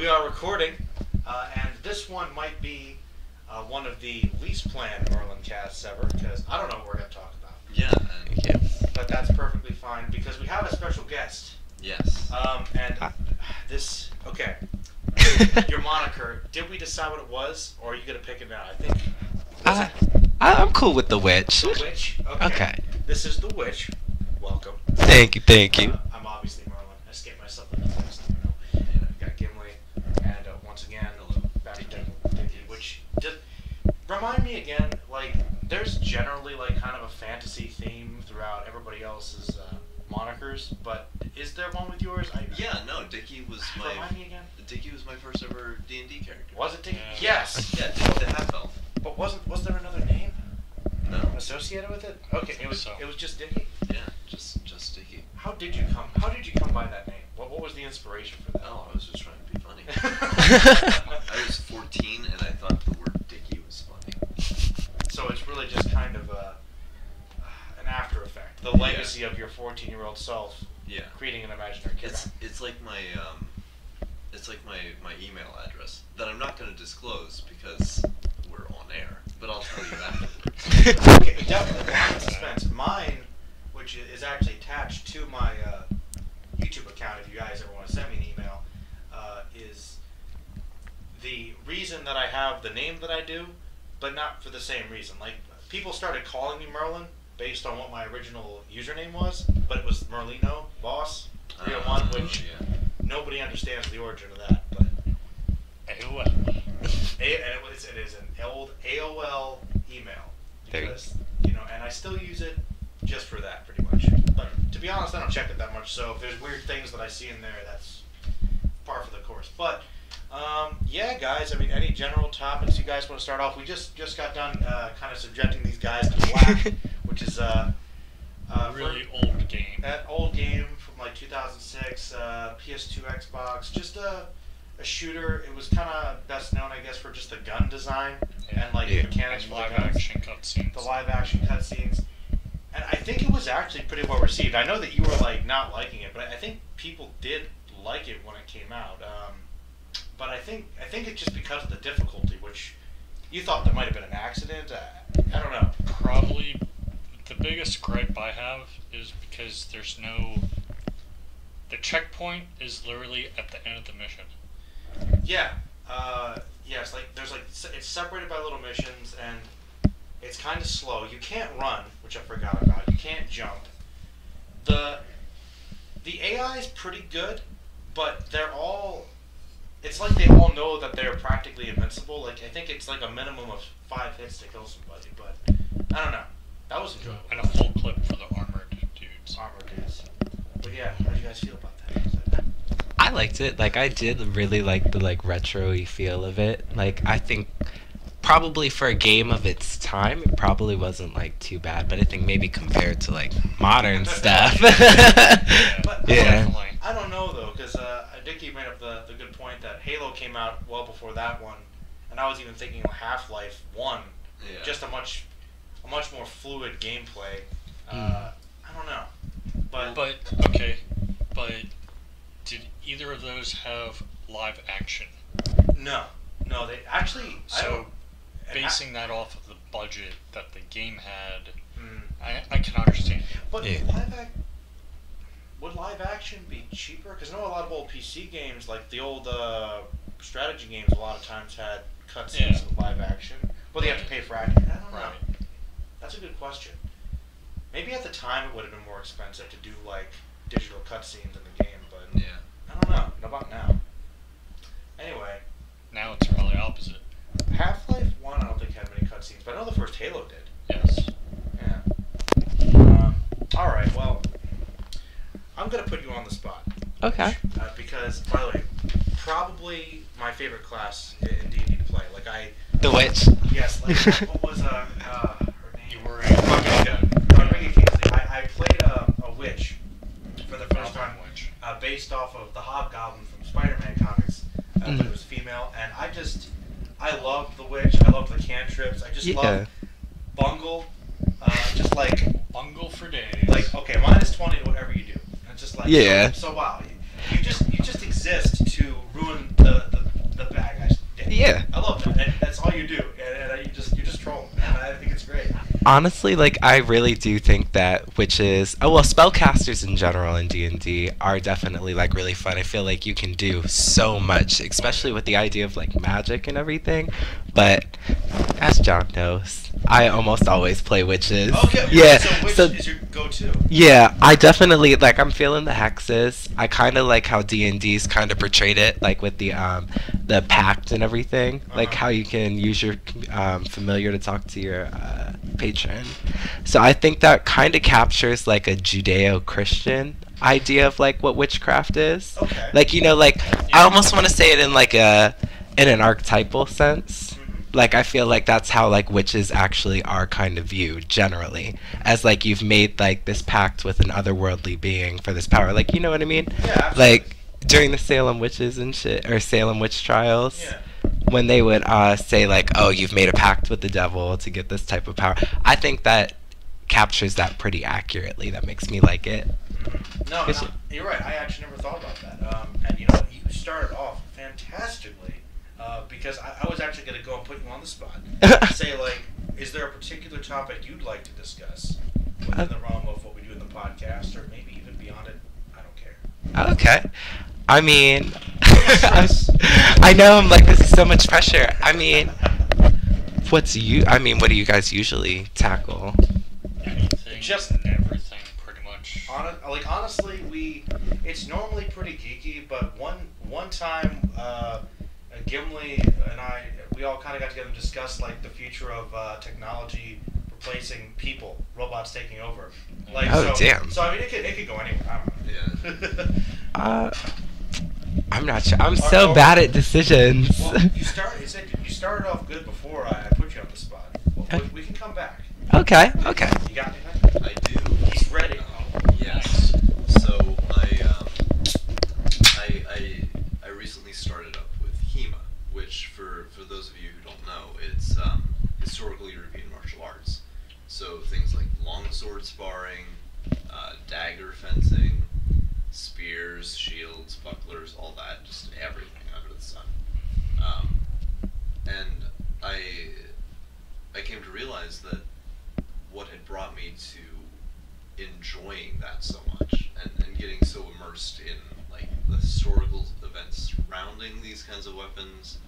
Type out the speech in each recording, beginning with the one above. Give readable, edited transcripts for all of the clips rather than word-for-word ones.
We are recording, and this one might be one of the least planned MerlinCasts ever, because I don't know what we're going to talk about. Yeah, but that's perfectly fine, because we have a special guest. Yes. Okay. Your moniker, did we decide what it was, or are you going to pick it now? I think... I'm cool with the witch. The witch? Okay. This is the witch. Welcome. Thank you. I'm obviously Merlin. I escaped myself in the place. We got Gimli, and once again, back to Dickey, which just remind me again, like, there's generally like kind of a fantasy theme throughout everybody else's monikers, but is there one with yours? Dickey was remind me again. Dickey was my first ever D&D character. Was it Dickey? Yes. Yeah, the half elf. But was there another name? No. Associated with it? Okay, it was just Dickey. Yeah, just Dickey. How did you come by that name? What was the inspiration for that? Oh, I was just trying to be funny. I was 14 and I thought the word Dickey was funny. So it's really just kind of an after effect. The legacy of your 14-year-old self. Yeah. Creating an imaginary character. It's like my my email address that I'm not going to disclose because we're on air, but I'll tell you afterwards. Okay, definitely. Suspense. Mine, which is actually attached to my YouTube account, if you guys ever want to send me an email, is the reason that I have the name that I do, but not for the same reason. Like, people started calling me Merlin based on what my original username was, but it was Merlino Boss 301, which nobody understands the origin of that. But AOL. It is an old AOL email because and I still use it just for that pretty much. But to be honest, I don't check it that much. So if there's weird things that I see in there, that's par for the course. But yeah, guys. I mean, any general topics you guys want to start off? We just got done kind of subjecting these guys to Black, which is a really old game. That old game from like 2006, PS2, Xbox. Just a shooter. It was kind of best known, I guess, for just the gun design and like the mechanics and for live the guns. action cutscenes. The live action cutscenes. And I think it was actually pretty well received. I know that you were like not liking it, but I think people did like it when it came out. But I think it's just because of the difficulty, which you thought there might have been an accident. I don't know. Probably the biggest gripe I have is because there's no. The checkpoint is literally at the end of the mission. Yeah. Yes. Like there's like it's separated by little missions and. It's kind of slow. You can't run, which I forgot about. You can't jump. The AI is pretty good, but they're all... It's like they all know that they're practically invincible. Like, I think it's like a minimum of 5 hits to kill somebody, but I don't know. That was enjoyable. And a full clip for the armored dudes. Armored dudes. But yeah, how do you guys feel about that? I liked it. Like, I did really like the retro-y feel of it. Like, I think... Probably for a game of its time, it probably wasn't too bad, but I think maybe compared to modern stuff. Definitely. I don't know though, because Dickey made up the good point that Halo came out well before that one, and I was even thinking Half-Life 1, just a much more fluid gameplay. I don't know, but okay, but did either of those have live action? No, they actually. Basing that off of the budget that the game had, I can understand. But would live action be cheaper? Because I know a lot of old PC games, like the old strategy games, a lot of times had cutscenes with live action. Well, you have to pay for acting. I don't know. That's a good question. Maybe at the time it would have been more expensive to do digital cutscenes in the game, but I don't know. What about now? Anyway. Now it's probably opposite. Half-Life 1 I don't think had many cutscenes, but I know the first Halo did. Yes. Yeah. Alright, well, I'm going to put you on the spot. Okay. Because, by the way, probably my favorite class in D&D to play. The Witch. Yes, what was her name? You were I played a witch for the first time, based off of the Hobgoblin from Spider-Man comics. But it was female, and I loved the witch. I loved the cantrips. I just loved Bungle. Just Bungle for days. Okay, -20 to whatever you do. And it's just yeah. So wow, you just exist to ruin the Yeah. I love that. And that's all you do, and you just troll, and I think it's great. Honestly, like I really do think that witches, spellcasters in general in D&D are definitely like really fun. I feel like you can do so much, especially with the idea of like magic and everything. But as John knows, I almost always play witches. Okay. Yeah. So which is your go-to? Yeah, I definitely like. I'm feeling the hexes. I kind of like how D&D's kind of portrayed it, like with the pact and everything, like how you can use your familiar to talk to your patron. So I think that kind of captures like a Judeo-Christian idea of like what witchcraft is. Okay. Like like I almost want to say it in like in an archetypal sense. Like I feel like that's how like witches actually are kind of viewed generally, as like you've made like this pact with an otherworldly being for this power. Like, you know what I mean? Yeah, absolutely. Like during the Salem witches and shit, or Salem witch trials, when they would say like, oh, you've made a pact with the devil to get this type of power. I think that captures that pretty accurately. That makes me like it. No, you're right. I actually never thought about that. And you know what? You started off fantastically. Because I was actually going to go and put you on the spot. Say, like, is there a particular topic you'd like to discuss within the realm of what we do in the podcast, or maybe even beyond it? I don't care. Okay. I mean, I know I'm like, this is so much pressure. I mean, what do you guys usually tackle? Anything, Just and everything, pretty much. Honestly, it's normally pretty geeky, but one time, Gimli and we all kind of got together and discussed like the future of technology replacing people, robots taking over. Like, damn. So I mean, it could go anywhere. I don't know. Yeah. I'm not sure. I'm so bad at decisions. Well, you started off good before I put you on the spot. Well, we can come back. Okay. You got anything? I do. He's ready. Yes. So I recently started up with HEMA, which for those of you who don't know, it's historical European martial arts. So things like longsword sparring, dagger fencing, spears, shields, bucklers, all that, just everything under the sun. And I came to realize that what had brought me to enjoying that so much and getting so immersed in like the historical events surrounding these kinds of weapons,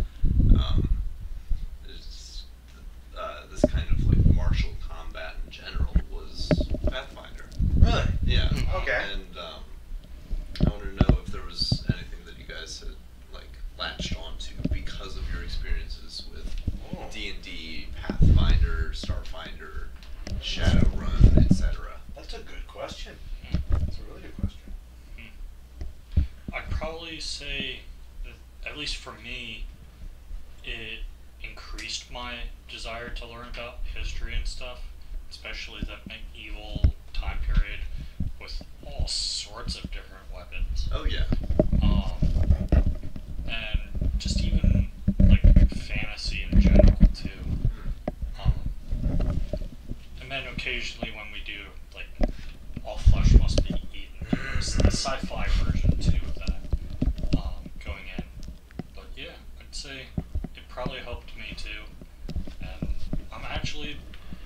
this kind of like martial combat in general was Pathfinder. Really? Yeah. Okay. And I wanted to know if there was anything that you guys had like latched onto because of your experiences with D&D, Pathfinder, Starfinder, Shadowrun, etc. That's a good question. That's a really good question. I'd probably say that, at least for me, it increased my desire to learn about history and stuff, especially the medieval time period with all sorts of different weapons. Oh yeah. And just even like fantasy in general too. And then occasionally when we do like all flesh must be eaten, there's the sci-fi version too of that going in. But yeah, I'd say it probably helped me too. And I'm actually,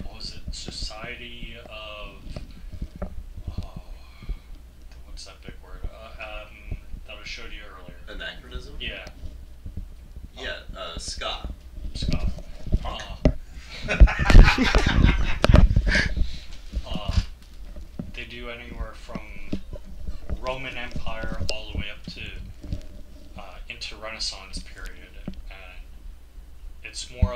what was it, Society of, what's that big word? That I showed you earlier. Anachronism? Yeah. Yeah, ska. Scott. They do anywhere from Roman Empire all the way up to into Renaissance period, and it's more.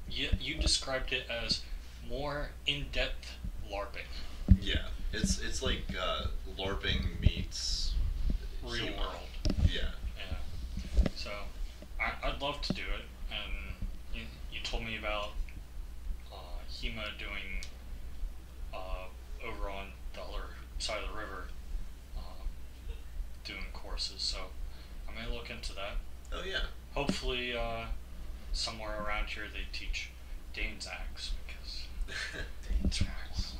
You described it as more in-depth LARPing. Yeah, it's like LARPing meets Real HEMA. world. Yeah. Yeah. So I'd love to do it, and you told me about HEMA doing over on the other side of the river, doing courses. So I may look into that. Oh yeah. Hopefully, somewhere around here they teach Dane's Axe, because Dane's Axe.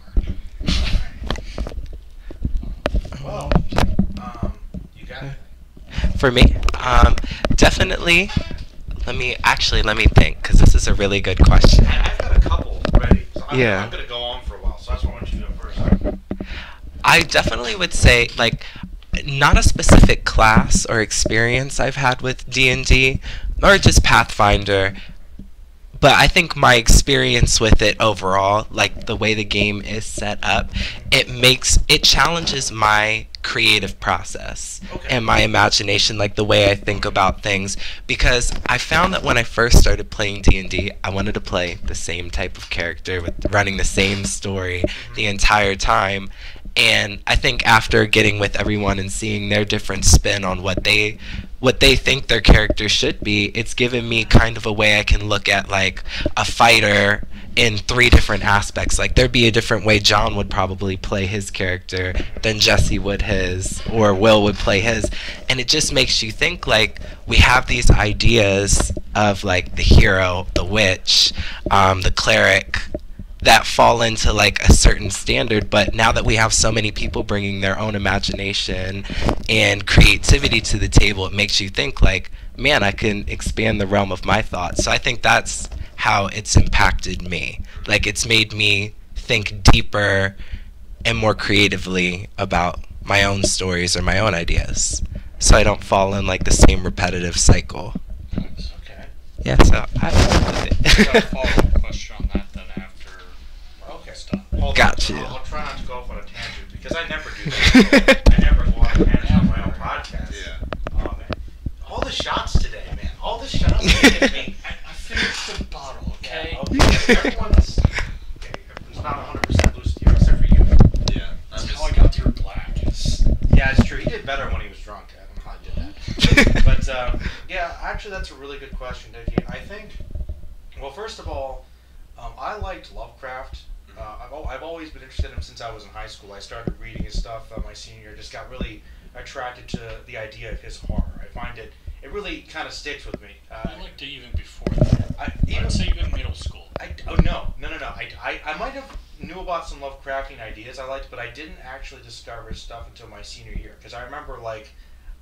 Well, you got it. For me, definitely. Let me think, because this is a really good question. I've got a couple ready. So I'm Yeah. going to go on for a while, so that's what I want you to do first. I definitely would say, like, not a specific class or experience I've had with D&D, or just Pathfinder, but I think my experience with it overall, like the way the game is set up, it challenges my creative process and my imagination, like the way I think about things, because I found that when I first started playing D&D, I wanted to play the same type of character with running the same story the entire time. And I think after getting with everyone and seeing their different spin on what they think their character should be, it's given me kind of a way I can look at like a fighter in 3 different aspects. Like there'd be a different way John would probably play his character than Jesse would his, or Will would play his. And it just makes you think, like, we have these ideas of like the hero, the witch, the cleric, that fall into like a certain standard, but now that we have so many people bringing their own imagination and creativity to the table, it makes you think like, man, I can expand the realm of my thoughts. So I think that's how it's impacted me. Like, it's made me think deeper and more creatively about my own stories or my own ideas, so I don't fall in like the same repetitive cycle. Okay. Yeah, so I love it. I got a follow-up question on that then after. Okay. Stuff. Got you. I'll try not to go off on a tangent, because I never do that. I never go off on tangents on my own podcast. Yeah. Oh, man. All the shots today, man. All the shots today. I mean, I finished the bottle, okay? Okay. Everyone's not 100% loose to you, except for you. Yeah. That's how I got through black. Yeah, it's true. He did better when he was drunk. I don't know how he did that. But, yeah, actually, that's a really good question, Dickey. I think, well, first of all, I liked Lovecraft. I've always been interested in him since I was in high school. I started reading his stuff my senior year. Just got really attracted to the idea of his horror. I find it really kind of sticks with me. I liked it even before that. I'd say even middle school. No. I might have knew about some Lovecraftian ideas I liked, but I didn't actually discover his stuff until my senior year. Because I remember, like,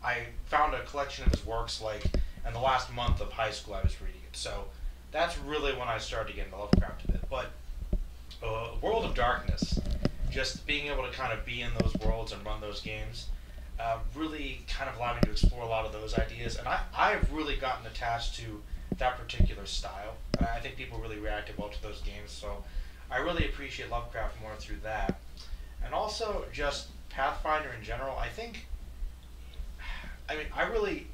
I found a collection of his works, like, in the last month of high school I was reading it. So that's really when I started to get into Lovecraft a bit. But World of Darkness, just being able to kind of be in those worlds and run those games, really kind of allowed me to explore a lot of those ideas. And I've really gotten attached to that particular style. I think people really reacted well to those games, so I really appreciate Lovecraft more through that. And also just Pathfinder in general. I really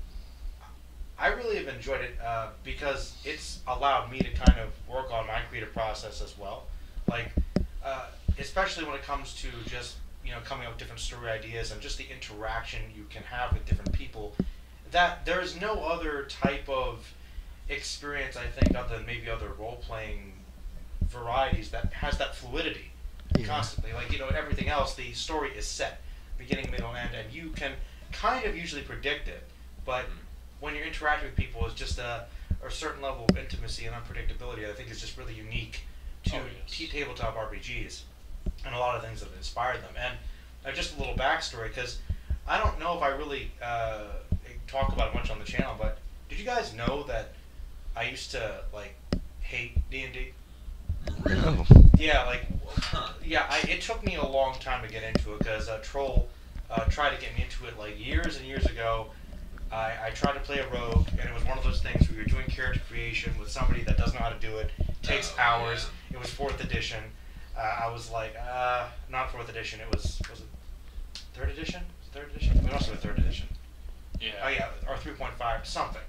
have enjoyed it because it's allowed me to kind of work on my creative process as well. Like, especially when it comes to just, coming up with different story ideas and just the interaction you can have with different people, that there's no other type of experience, I think, other than maybe other role-playing varieties that has that fluidity constantly. Like, everything else, the story is set, beginning, middle, end, and you can kind of usually predict it, but when you're interacting with people, it's just a certain level of intimacy and unpredictability I think is just really unique to tabletop RPGs and a lot of things that have inspired them. And just a little backstory, because I don't know if I really talk about it much on the channel, but did you guys know that I used to, like, hate D&D? No. Yeah, it took me a long time to get into it, because Troll tried to get me into it, like, years and years ago. I tried to play a rogue, and it was one of those things where you're doing character creation with somebody that doesn't know how to do it. It takes hours. Yeah. It was 4th edition. I was like, not 4th edition. Was it 3rd edition? 3rd edition? It must have been 3rd edition. Yeah. Oh yeah, or 3.5, something.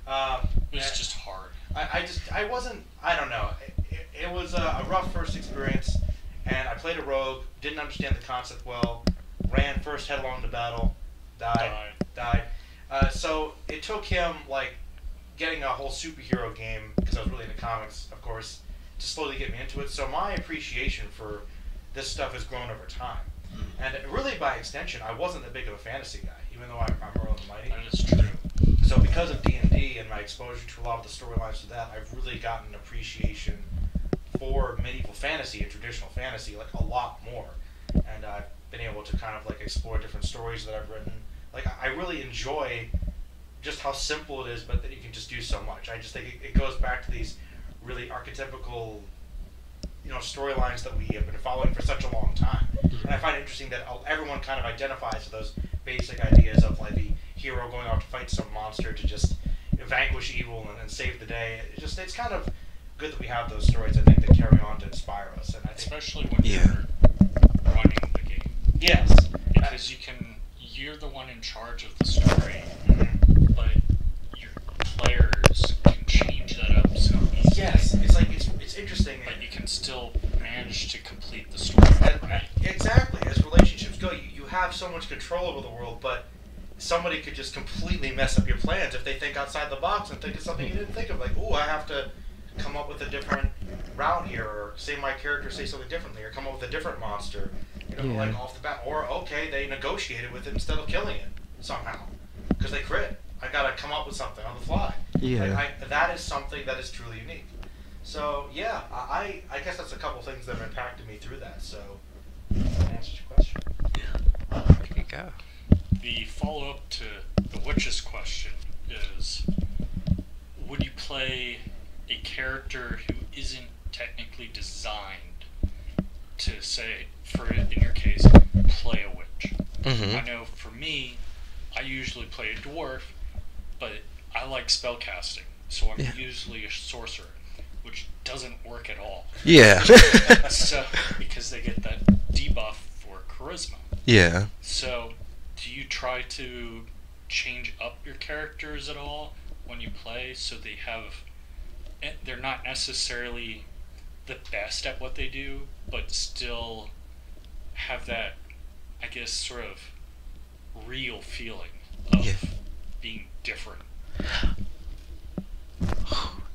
It was just hard. I wasn't, I don't know. It was a rough first experience, and I played a rogue, didn't understand the concept well, ran first headlong to battle, died. So it took him, like, getting a whole superhero game, because I was really into comics, of course, to slowly get me into it. So my appreciation for this stuff has grown over time. And really, by extension, I wasn't that big of a fantasy guy, even though I'm Merlin the Mighty. That is true. So because of D&D and my exposure to a lot of the storylines to that, I've really gotten an appreciation for medieval fantasy and traditional fantasy, like, a lot more. And I've been able to kind of, like, explore different stories that I've written. Like, I really enjoy just how simple it is, but that you can just do so much. I just think it goes back to these really archetypical, storylines that we have been following for such a long time. And I find it interesting that everyone kind of identifies with those basic ideas of like the hero going out to fight some monster to just vanquish evil and save the day. It's kind of good that we have those stories, I think, that carry on to inspire us. And I think, especially when you're running the game. Yes. Because you're the one in charge of the story, but your players can change that up so easily. Yes, it's interesting. But you can still manage to complete the story. Exactly. As relationships go, you have so much control over the world, but somebody could just completely mess up your plans if they think outside the box and think of something you didn't think of. Like, I have to come up with a different route here, or say my character say something differently, or come up with a different monster, like off the bat. Or, okay, they negotiated with it instead of killing it somehow, because they crit. I gotta come up with something on the fly. Yeah. That is something that is truly unique. So, yeah, I guess that's a couple things that have impacted me through that, so that answers your question. Yeah. There you go. The follow-up to the Witch's question is, would you play a character who isn't technically designed to, say, in your case, play a witch? Mm-hmm. I know for me, I usually play a dwarf, but I like spellcasting, so I'm usually a sorcerer, which doesn't work at all. Yeah. So, because they get that debuff for charisma. Yeah. So, do you try to change up your characters at all when you play, so they're not necessarily the best at what they do, but still have that, I guess, sort of real feeling of being different?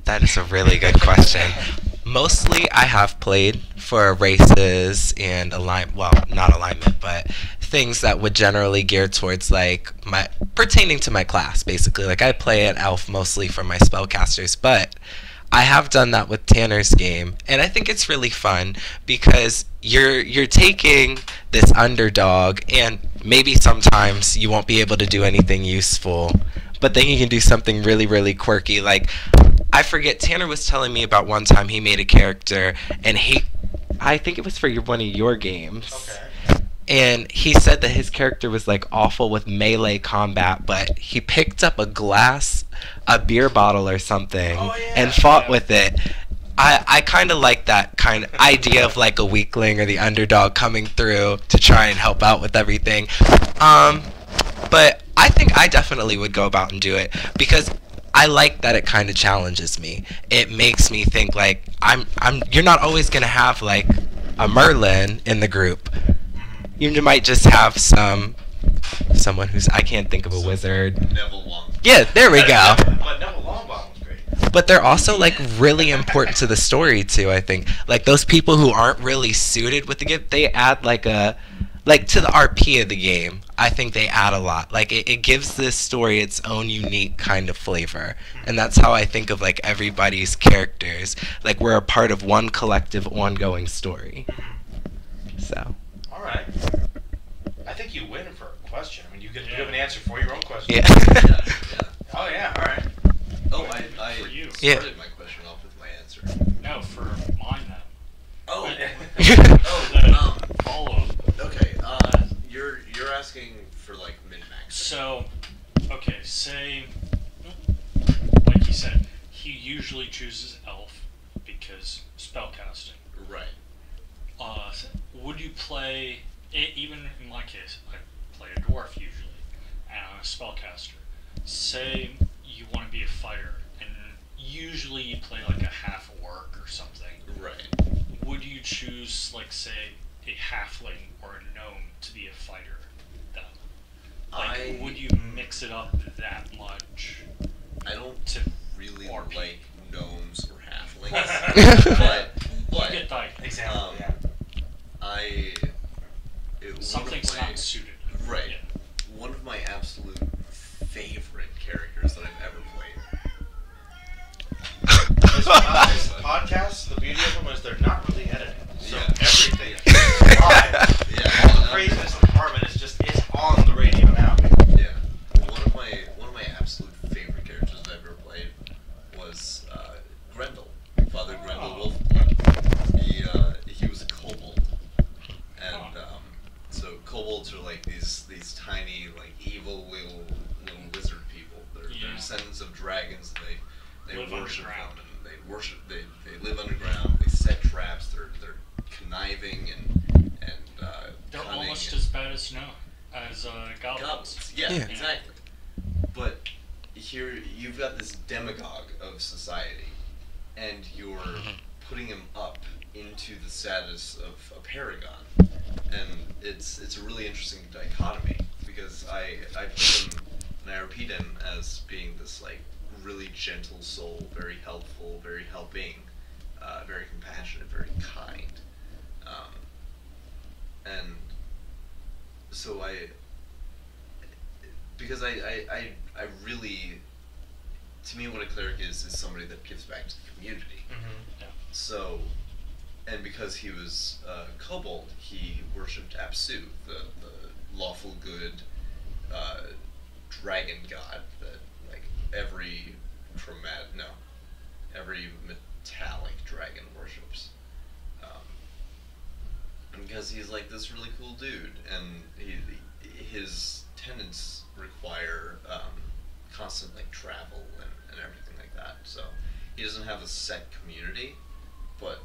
That is a really good question. Mostly I have played for races and not alignment, but things that would generally gear towards pertaining to my class, basically. Like, I play an elf mostly for my spellcasters, but I have done that with Tanner's game, and I think it's really fun because you're taking this underdog, and maybe sometimes you won't be able to do anything useful, but then you can do something really, really quirky. Like, I forget, Tanner was telling me about one time he made a character, and I think it was for one of your games. Okay. And he said that his character was like awful with melee combat, but he picked up a beer bottle or something, and fought with it. I kind of like that kind of idea of like a weakling or the underdog coming through to try and help out with everything. But I think I definitely would go about and do it because I like that it kind of challenges me. It makes me think like you're not always gonna have like a Merlin in the group. You might just have someone who's, I can't think of a wizard. Neville Longbottom. Yeah, there we go. But Neville Longbottom was great. But they're also like really important to the story too, I think. Like those people who aren't really suited with the gift, they add to the RP of the game. I think they add a lot. Like it gives this story its own unique kind of flavor. And that's how I think of like everybody's characters. Like we're a part of one collective ongoing story. So. All right. I think you win for a question. I mean, you have an answer for your own question. Yeah. Oh yeah. All right. Oh, I For you. started my question off with my answer. No, for mine then. Oh. Follow-up. Okay. You're asking for like min-max. So, okay, say, like he said, he usually chooses elf because spellcasting. Right. Would you play, even in my case, I play a dwarf usually, and I'm a spellcaster. Say you want to be a fighter, and usually you play like a half orc or something. Right. Would you choose, like, say, a halfling or a gnome to be a fighter then? Like, would you mix it up that much? I don't really RP? like gnomes or halflings. but You get the Example. Yeah. something's not suited. Right. Yeah. One of my absolute favorite characters that I've ever played. This podcast, the beauty of them is they're not really edited. So everything is live. Yeah. All the craziness of Harmon is on the radio now. Yeah. One of my absolute conniving and They're cunning almost and as bad as goblins. goblins. Yeah, Yeah. exactly. But here you've got this demagogue of society, and you're putting him up into the status of a paragon, and it's a really interesting dichotomy because I put him and I repeat him as being this like really gentle soul, very helpful, very helping, very compassionate, very kind, and so because I really, to me, what a cleric is somebody that gives back to the community. Yeah. So, and because he was kobold, he worshipped Apsu, the lawful good dragon god that like every metallic dragon worships. And because he's like this really cool dude, and his tenets require constant like travel and everything like that. So he doesn't have a set community, but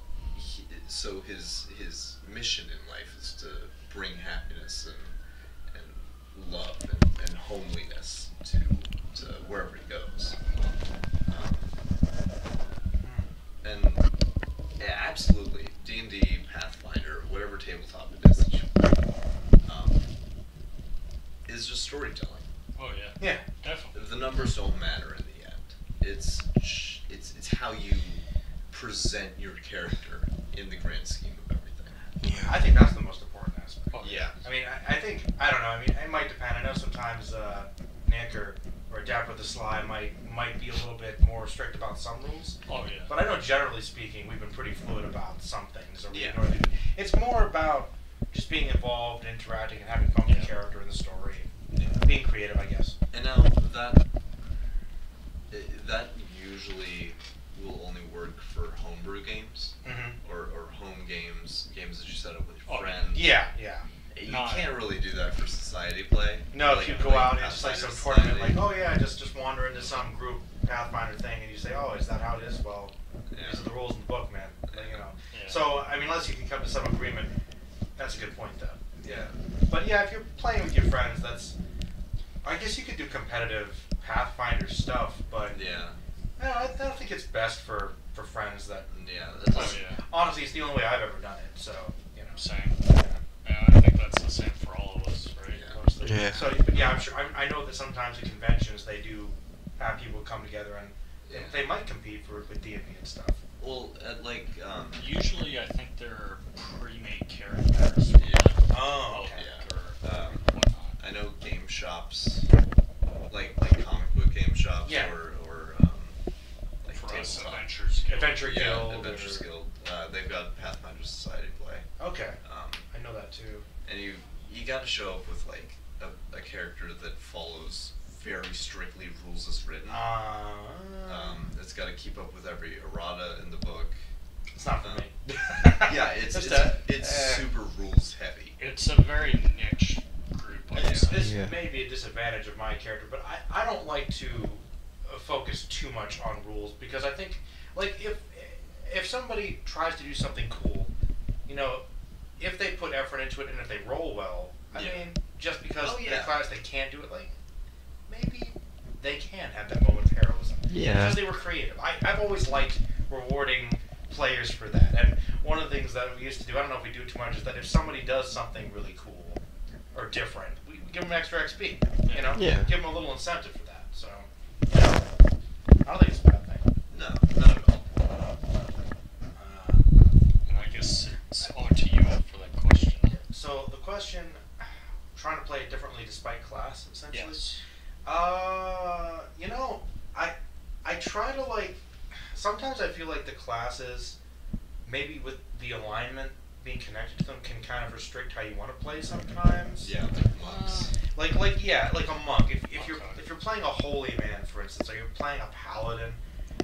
so his mission in life is to bring happiness and love and homeliness to wherever he goes. And yeah, absolutely, D&D, Pathfinder, whatever tabletop it is that you play, is just storytelling. Oh yeah. Yeah. Definitely. The numbers don't matter in the end. It's how you present your character in the grand scheme of everything. I think that's the most important aspect. Oh, Yeah. I mean, I think, I don't know, I mean, it might depend. I know sometimes Nick or Adapt with the Sly might be a little bit more strict about some rules. Oh yeah. But I know generally speaking, we've been pretty fluid about some things. Yeah. It's more about just being involved, interacting, and having fun with the character and the story. Yeah. Being creative, I guess. And now that usually will only work for homebrew games Mm-hmm. or home games that you set up with your Oh, friends. Yeah, yeah. You No, can't really do that for society play. No, Like, if you go out and Pathfinder it's like some Society. tournament, like, oh yeah, just wander into some group Pathfinder thing, and you say, oh, is that how it is? Well, Yeah. these are the rules in the book, man. Like, you know. Yeah. So, I mean, unless you can come to some agreement, that's a good point, though. Yeah. But yeah, if you're playing with your friends, I guess you could do competitive Pathfinder stuff, but Yeah. I don't think it's best for friends that. Yeah. That's Oh yeah. Honestly, it's the only way I've ever done it. So, you know. Same. Yeah, I think that's the same for all of us, right? Yeah. Mostly. Yeah. So, but yeah, I'm sure. I know that sometimes at conventions they do have people come together and Yeah. they might compete with D&D and stuff. Well, at like Usually, I think they're pre-made characters. Yeah. Oh, okay. Yeah. Whatnot. I know game shops, like comic book game shops, Yeah. or like For us, tabletop. Adventures Guild. Adventure Yeah, Guild. Adventures or- Guild. They've got Pathfinder Society play. Okay, Um, I know that too. and you got to show up with like a character that follows very strictly rules as written. It's got to keep up with every errata in the book. It's not for me. Yeah, it's Just super rules heavy. It's a very niche group. I would say. This Yeah. may be a disadvantage of my character, but I don't like to focus too much on rules because I think, like, if somebody tries to do something cool, you know, if they put effort into it and if they roll well, I Yeah. mean, just because Oh, in yeah. class they can't do it, like, maybe they can have that moment of heroism. Yeah. Because they were creative. I've always liked rewarding players for that. And one of the things that we used to do, I don't know if we do too much, is that if somebody does something really cool or different, we give them extra XP. You know? Yeah. Give them a little incentive for that. So, you know, I don't think it's a bad thing. No, not at all. And I guess it's on to you for that question. So the question, trying to play it differently despite class, essentially. Yes. You know, I try to like. Sometimes I feel like the classes, maybe with the alignment being connected to them, can kind of restrict how you want to play sometimes. Yeah, like monks. Like a monk. If you're Okay. if you're playing a holy man, for instance, or you're playing a paladin,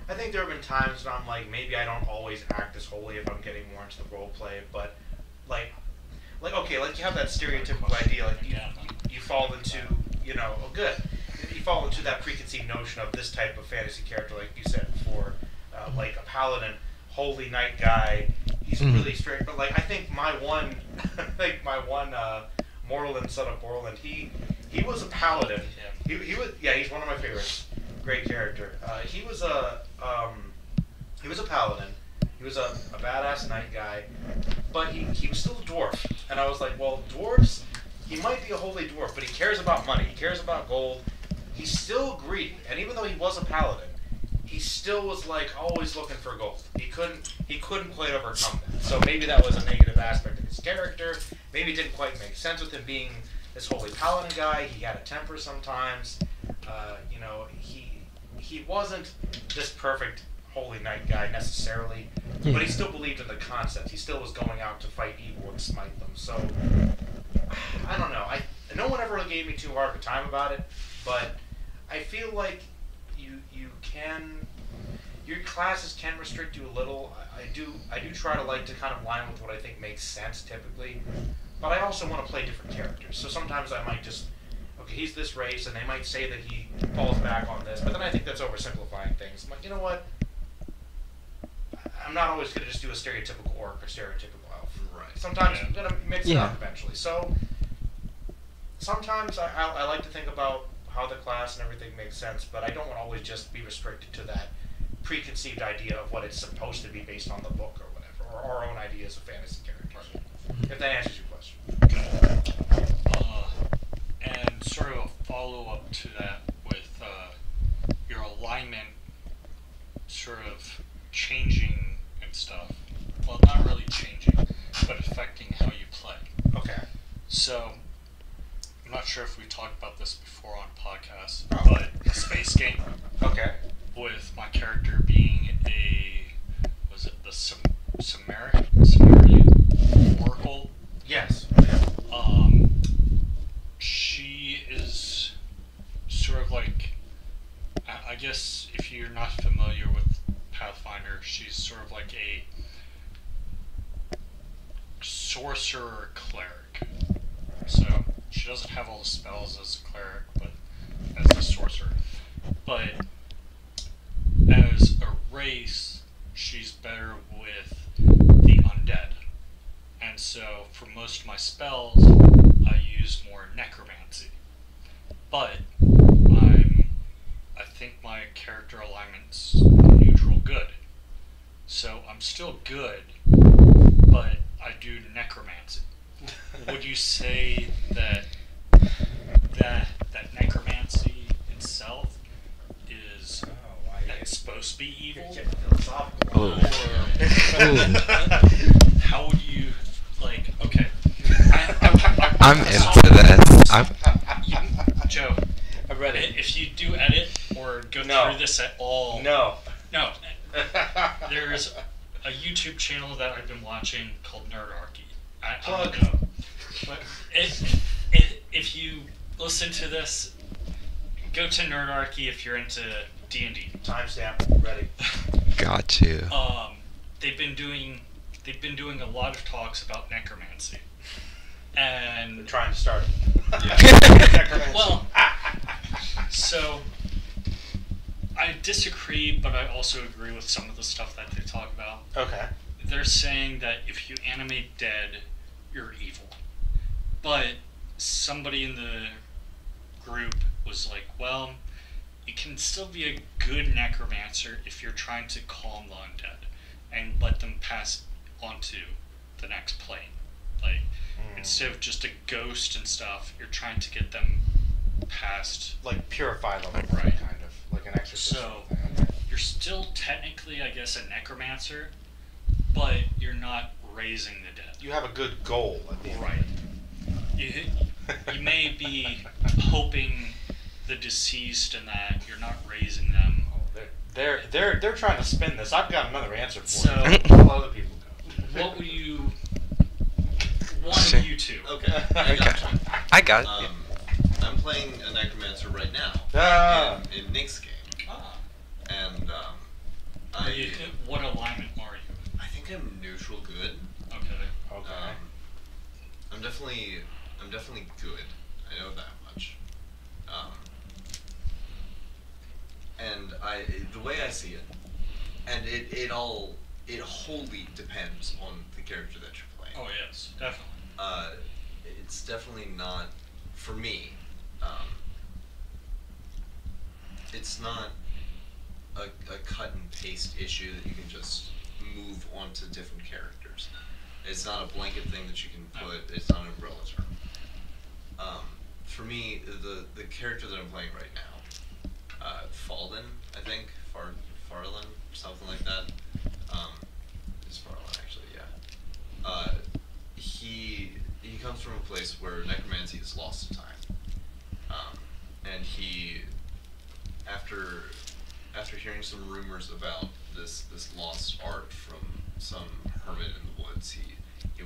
I think there have been times when I'm like, maybe I don't always act as holy if I'm getting more into the role play, but like okay, like you have that stereotypical idea, like you fall into, you know, good. You fall into that preconceived notion of this type of fantasy character, like you said before, like a paladin, holy knight guy. he's really straight. But like I think my one, Morland, son of Borland, he was a paladin. He was he's one of my favorites. Great character. He was a paladin. He was a badass knight guy, but he was still a dwarf. And I was like, well, dwarves, he might be a holy dwarf, but he cares about money. He cares about gold. He's still greedy. And even though he was a paladin, he still was like always looking for gold. He couldn't quite overcome that. So maybe that was a negative aspect of his character. Maybe it didn't quite make sense with him being this holy paladin guy. He had a temper sometimes. He wasn't this perfect holy knight guy necessarily, but he still believed in the concept. He still was going out to fight evil and smite them. So I don't know. No one ever really gave me too hard of a time about it, but I feel like your classes can restrict you a little. I do try to like to kind of line with what I think makes sense typically, but I also want to play different characters. So sometimes I might just, okay, he's this race, and they might say that he falls back on this, but then I think that's oversimplifying things. I'm like, you know what? I'm not always going to just do a stereotypical orc or stereotypical elf. Right. Sometimes I'm going to mix it up eventually. So sometimes I like to think about how the class and everything makes sense, but I don't want to always just be restricted to that preconceived idea of what it's supposed to be based on the book or whatever, or our own ideas of fantasy characters. If that answers your question. And sort of a follow-up to that with your alignment sort of changing and stuff. Well, not really changing, but affecting how you play. Okay. So, I'm not sure if we talked about this before on podcasts, Oh. but space game. Okay. With my character being was it the Sumerian Oracle? Yes. She is sort of like, I guess if you're not familiar with Pathfinder, she's sort of like a sorcerer cleric. So she doesn't have all the spells as a cleric, but as a sorcerer. But as a race, she's better with the undead. And so for most of my spells, I use more necromancy. But I think my character alignment's neutral good. So I'm still good, but I do necromancy. Would you say that necromancy itself is that's supposed to be evil? Or how would you okay? I'm into this. Joe, I'm ready. If you do edit or go through this at all, no. There's a YouTube channel that I've been watching called Nerdarchy. I don't know, but if you listen to this, go to Nerdarchy if you're into D&D. Timestamp. Ready. Got you. They've been doing a lot of talks about necromancy, and They're trying to start. well, so I disagree, but I also agree with some of the stuff that they talk about. Okay. They're saying that if you animate dead, you're evil. But somebody in the group was like, well, you can still be a good necromancer if you're trying to calm the undead and let them pass onto the next plane. Like, instead of just a ghost and stuff, you're trying to get them past... Like purify them, Right. kind of. Like an exorcist. So, you're still technically, I guess, a necromancer, but you're not raising the dead. You have a good goal at the end. Right. You may be hoping the deceased and that you're not raising them. Oh, they're trying to spin this. I've got another answer for So, you. I'll other people go. what would you... One of you two. Okay. I got it. I'm playing a necromancer right now in Nick's game, and What alignment are you? I think I'm neutral good. Okay. I'm definitely good. I know that much. And the way I see it, and it all it wholly depends on the character that you're playing. Oh yes, definitely. It's definitely not, for me, it's not a cut and paste issue that you can just move onto different characters. It's not a blanket thing that you can put, it's not an umbrella term. For me, the character that I'm playing right now, Falden, I think, Farlan, something like that. It's Farlan, actually, yeah. He comes from a place where necromancy is lost to time. And he, after hearing some rumors about this lost art from some hermit in the woods, he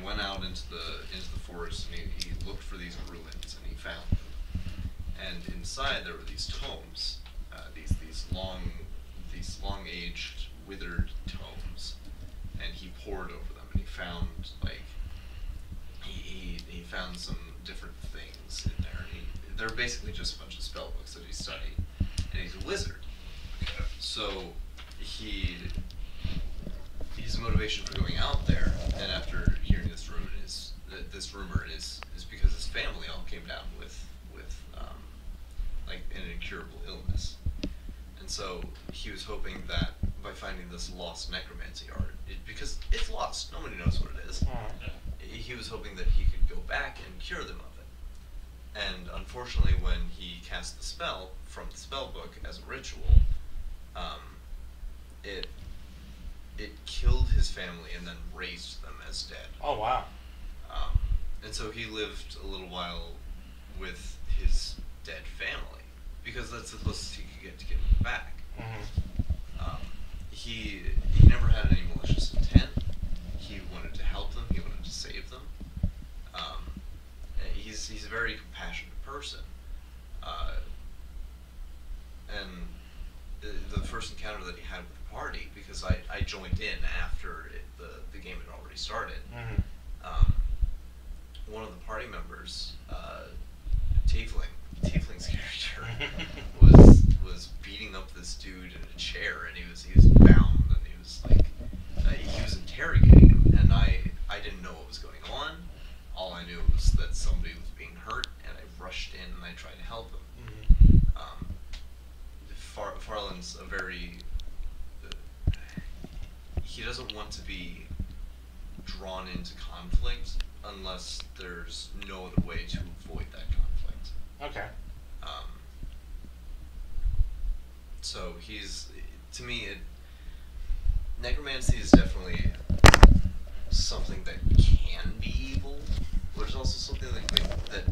went out into the forest and he looked for these ruins and he found them. And inside there were these tomes, these long aged, withered tomes, and he pored over them and he found he found some different things in there. They're basically just a bunch of spell books that he studied, and he's a wizard. So his motivation for going out there, and after hearing this rumor is because his family all came down with like an incurable illness, and so he was hoping that by finding this lost necromancy art, because it's lost, nobody knows what it is. He was hoping that he could go back and cure them of it. And unfortunately, when he cast the spell from the spell book as a ritual, it killed his family and then raised them as dead. Oh wow! And so he lived a little while with his dead family because that's the closest he could get to getting them back. He never had any malicious intent. He wanted to help them. He wanted to save them. He's a very compassionate person. And the first encounter that he had with the party, because I joined in after the game had already started. One of the party members, Tiefling's character, was beating up this dude in a chair, and he was bound, and he was like he was interrogating him, and I didn't know what was going on. All I knew was that somebody was being hurt, and I rushed in and I tried to help him. Farland's a very he doesn't want to be drawn into conflict unless there's no other way to avoid that conflict. Okay. So to me, necromancy is definitely something that can be evil, but it's also something that can be good.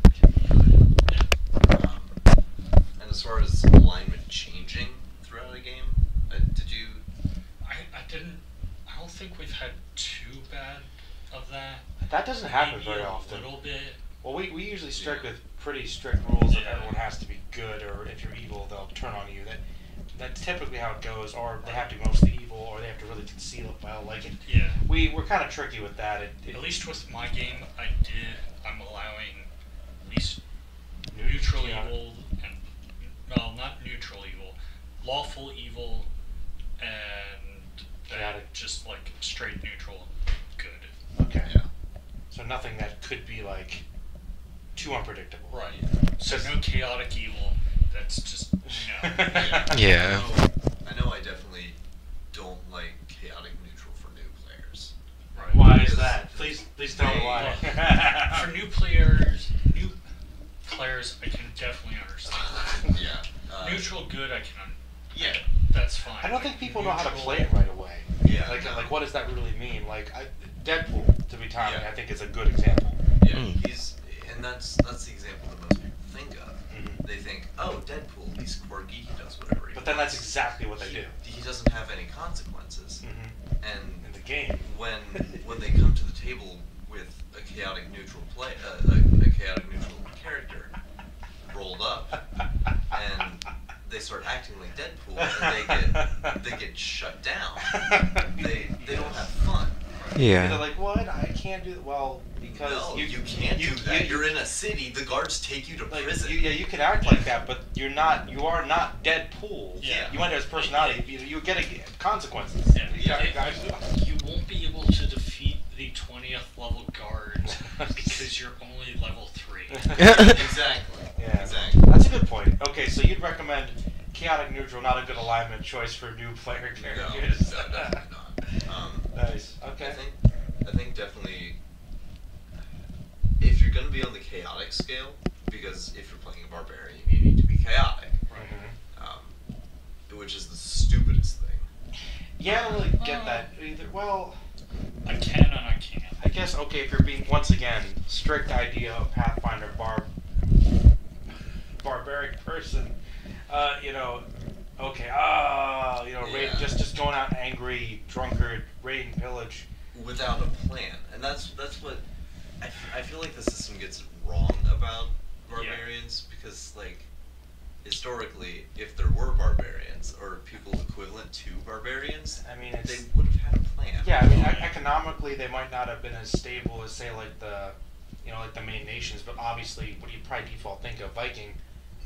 And as far as alignment changing throughout a game, did you? I don't think we've had too bad of that. That doesn't happen Maybe very a often. little bit. Well, we usually stick with pretty strict rules that everyone has to be good, or if you're evil, they'll turn on you. That's typically how it goes, or they have to be mostly evil, or they have to really conceal it well. Yeah. We're kind of tricky with that. At least with my game, I'm allowing at least neutral evil and not neutral evil, lawful evil, and just like straight neutral good. Okay. Yeah. So nothing that could be like too unpredictable. Right. So no chaotic evil. That's just no. Yeah. I know I definitely don't like chaotic neutral for new players. Right. Why is that? Please tell me why. For new players, I can definitely understand. Yeah. Neutral good, I can. Yeah. That's fine. I don't think people know how to play it right away. Yeah. Like what does that really mean? Like Deadpool, to be timely, I think is a good example. Yeah. And that's the example that most people think of. They think, oh, Deadpool, he's quirky, he does whatever he wants. But then that's exactly what they do. He doesn't have any consequences. And in the game, when they come to the table with a chaotic neutral character rolled up, and they start acting like Deadpool, and they get shut down. They don't have fun. Yeah. They're like, what? I can't do that. Well, because no, you can't do that. You're in a city. The guards take you to prison. You can act like that, but you are not Deadpool. Yeah. You might have his personality. You get consequences. Yeah. You 20th level guards because you're only level 3. Exactly. Yeah. Exactly. That's a good point. Okay, so you'd recommend chaotic neutral, not a good alignment choice for new player No, characters. definitely not. Nice. Okay. I think definitely, if you're going to be on the chaotic scale, because if you're playing a barbarian, you need to be chaotic, which is the stupidest thing. Yeah, I don't really get that either. Well, I can and I can't. I guess, okay, if you're being, once again, strict idea of Pathfinder barbaric person, you know, okay, you know, raid, Yeah. just going out angry, drunkard, raid and pillage. Without a plan, and that's what I feel like the system gets wrong about barbarians, because like historically, if there were barbarians or people equivalent to barbarians, I mean, they it's, would have had a plan. yeah, I mean, economically, they might not have been as stable as, say, like the, you know, like the main nations, but obviously, what do you probably default think of? Viking,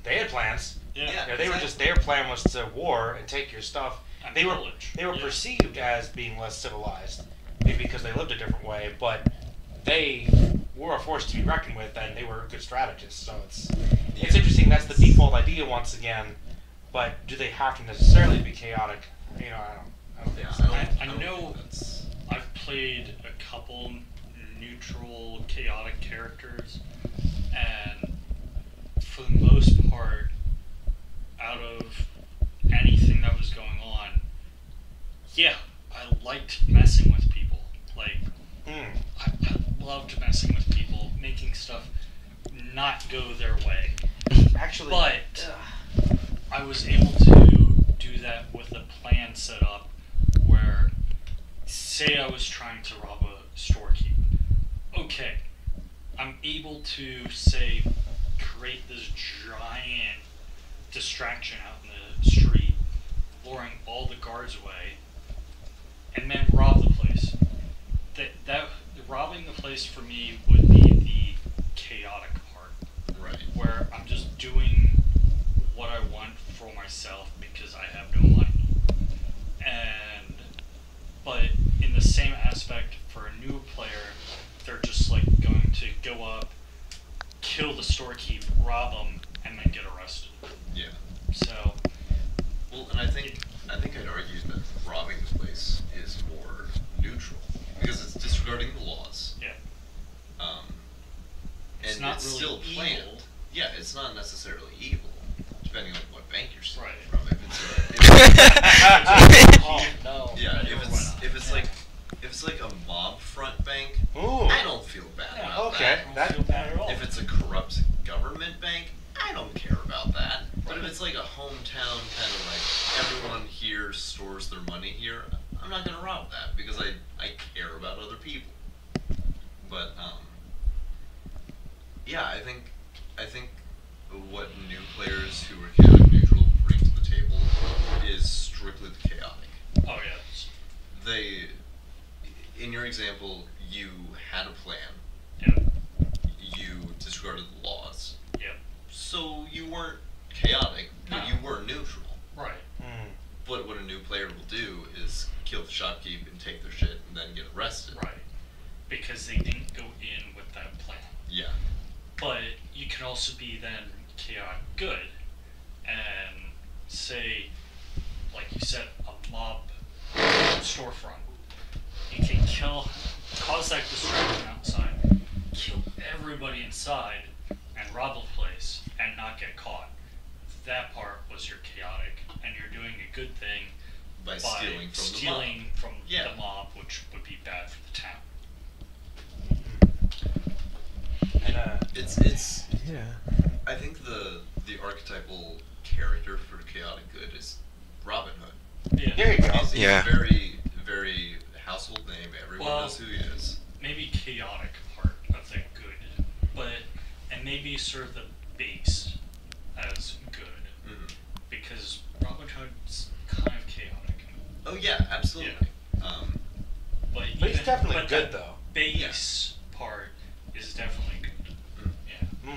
they had plans. Yeah. Yeah, they were just, their plan was to war and take your stuff. And They were pillage. perceived as being less civilized, maybe because they lived a different way, but they were a force to be reckoned with, and they were good strategists. So it's interesting. That's the default idea once again, but do they have to necessarily be chaotic? You know, I don't think so. I know I've played a couple neutral, chaotic characters, and for the most part, out of anything that was going on, yeah, I liked messing with people. Like, I loved messing with people, making stuff not go their way. Actually, But I was able to do that with a plan set up where, say I was trying to rob a storekeep. Okay, I'm able to, say, create this giant distraction out in the street, luring all the guards away, and then rob the place. That robbing the place for me would be the chaotic part, Right. where I'm just doing what I want for myself because I have no money. But in the same aspect, for a new player, they're just like going to go up, kill the storekeep, rob them, and then get arrested. Yeah. So, Well, and I think I'd argue that robbing the place is more neutral because it's disregarding the laws. yeah. And It's not really still planned. evil. Yeah, it's not necessarily evil, depending on what bank you're stealing Right. from. If Oh no. yeah, Never went if it's on. like if it's like a mob front bank, Ooh. I don't feel bad Yeah, about okay. that. I don't feel bad at all. If it's a corrupt government bank, I don't care about that. But if it's like a hometown kind of like everyone here stores their money here, I'm not gonna rob that because I care about other people. But yeah, I think what new players who are chaotic neutral bring to the table is strictly the chaotic. Oh yeah. They, in your example, you had a plan. Yeah. You disregarded the laws. Yep. So you weren't chaotic, but No. you were neutral. Right. But what a new player will do is kill the shopkeep and take their shit and then get arrested. Right. Because they didn't go in with that plan. Yeah. But you can also be then chaotic good and say, like you said, a mob storefront. You can cause that distraction outside, kill everybody inside, and rob the place and not get caught. That part was your chaotic, and you're doing a good thing By stealing from Yeah. the mob, which would be bad for the town. And It's Yeah. I think the archetypal character for chaotic good is Robin Hood. Yeah. there you go. He's Yeah. a very, very household name. Everyone Well, knows who he is. Maybe chaotic part of the good, and maybe sort of the base as good, Mhm. because Robin Hood's kind of chaotic. Oh yeah, absolutely. But But he's definitely but good that though. Base part is definitely good. Yeah.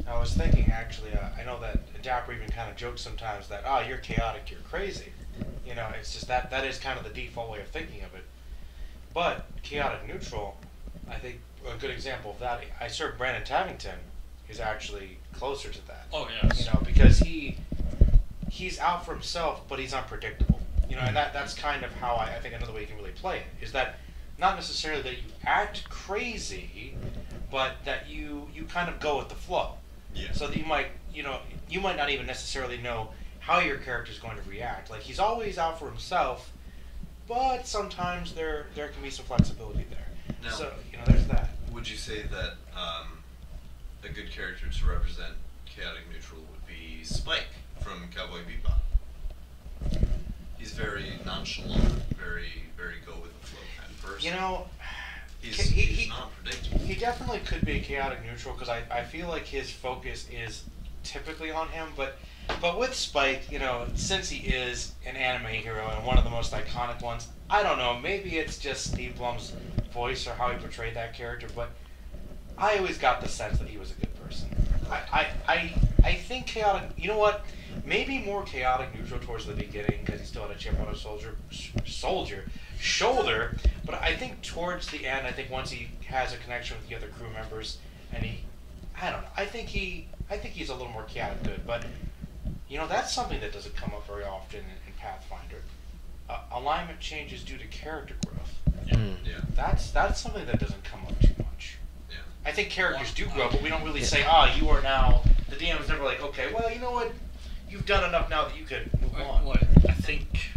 I was thinking actually, I know that Dapper even kind of jokes sometimes that, oh, you're chaotic, you're crazy. You know, it's just that is kind of the default way of thinking of it. But chaotic neutral, I think a good example of that, I serve Brandon Tavington is actually closer to that. Oh yes. Because he's out for himself, but he's unpredictable. And that's kind of how I think another way you can really play it is that not necessarily that you act crazy, but that you kind of go with the flow. Yeah. So that you might not even necessarily know how your character is going to react. Like he's always out for himself, but sometimes there can be some flexibility there. Now, So there's that. would you say that a good character to represent chaotic neutral would be Spike from Cowboy Bebop? He's very nonchalant, very go with the flow kind of person. He's not predictable. He definitely could be chaotic neutral because I feel like his focus is typically on him, but with Spike, since he is an anime hero and one of the most iconic ones, I don't know, maybe it's just Steve Blum's voice or how he portrayed that character, but I always got the sense that he was a good person. I think chaotic, you know what, maybe more chaotic neutral towards the beginning because he still had a chip on his shoulder, but I think towards the end, I think once he has a connection with the other crew members, and I don't know, I think he's a little more chaotic good, but that's something that doesn't come up very often in Pathfinder. Alignment changes due to character growth. Yeah. That's something that doesn't come up too much. Yeah. I think characters do grow, but we don't really say, you are now. The DM's never like, okay, well, you know what, you've done enough now that you could move on. What I think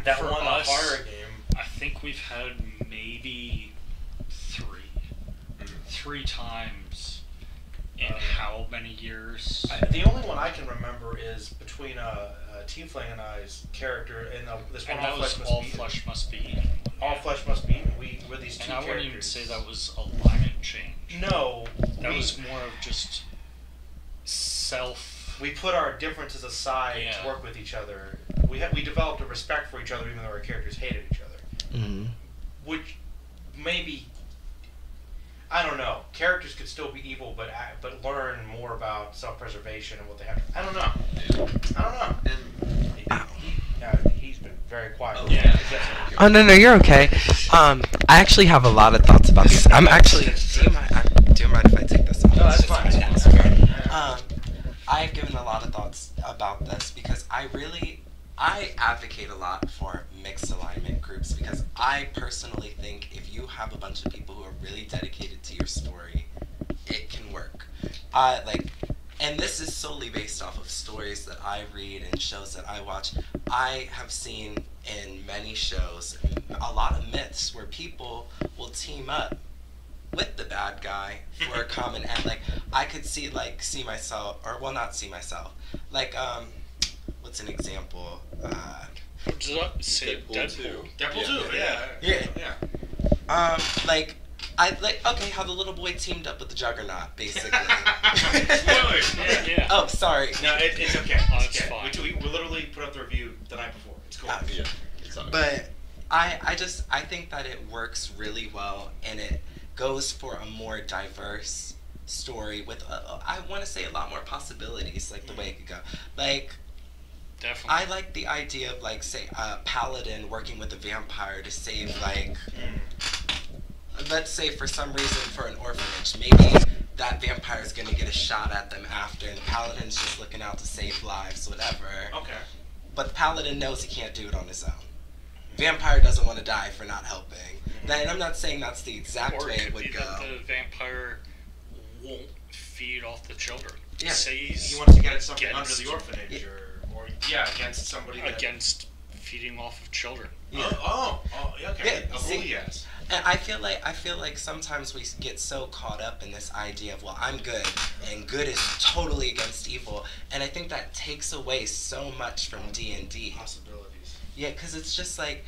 That for one us, horror game. I think we've had maybe three times in how many years? The only one I can remember is between Tiefling and I's character in this one. And that was All Flesh Must Be Eaten. All Flesh Must Be Eaten. We were these two and I characters. wouldn't even say that was alignment change. No, That was more of just self. we put our differences aside to work with each other. We developed a respect for each other, even though our characters hated each other. Mm-hmm. Which maybe, I don't know. Characters could still be evil, but learn more about self-preservation and what they have. I don't know. I don't know. And He's been very quiet. Oh, yeah. Oh no, you're okay. I actually have a lot of thoughts about this. I'm actually. Do you mind if I take this off? No, that's fine. I've given a lot of thoughts about this because I advocate a lot for mixed alignment groups because I personally think if you have a bunch of people who are really dedicated to your story, it can work. And this is solely based off of stories that I read and shows that I watch. I have seen in many shows a lot of myths where people will team up with the bad guy for a common end. Like, I could see myself, or well, not see myself. Like, what's an example? Say Deadpool. Deadpool 2, Yeah. Okay, how the little boy teamed up with the Juggernaut, basically. Spoilers. Yeah. Oh, sorry. No, it's okay. Oh, It's it's okay. fine. We literally put up the review the night before. It's cool. yeah, it's all right. But I think that it works really well, and it goes for a more diverse story with, I want to say, a lot more possibilities, like the way it could go. Like, Definitely. I like the idea of, like, say, a paladin working with a vampire to save, like, let's say for some reason for an orphanage, maybe that vampire is going to get a shot at them after, and the paladin's just looking out to save lives, whatever. Okay. But the paladin knows he can't do it on his own. Vampire doesn't want to die for not helping. And I'm not saying that's the exact Or way it it could would be go. that the vampire won't feed off the children. Yeah. Say He wants to get at something under against- the orphanage, or against somebody that... against feeding off of children. Yeah. Okay. Yeah, A see- bully, yes. And I feel like sometimes we get so caught up in this idea of, well, I'm good, and good is totally against evil, and I think that takes away so much from D&D. Possibilities. Yeah, because it's just like,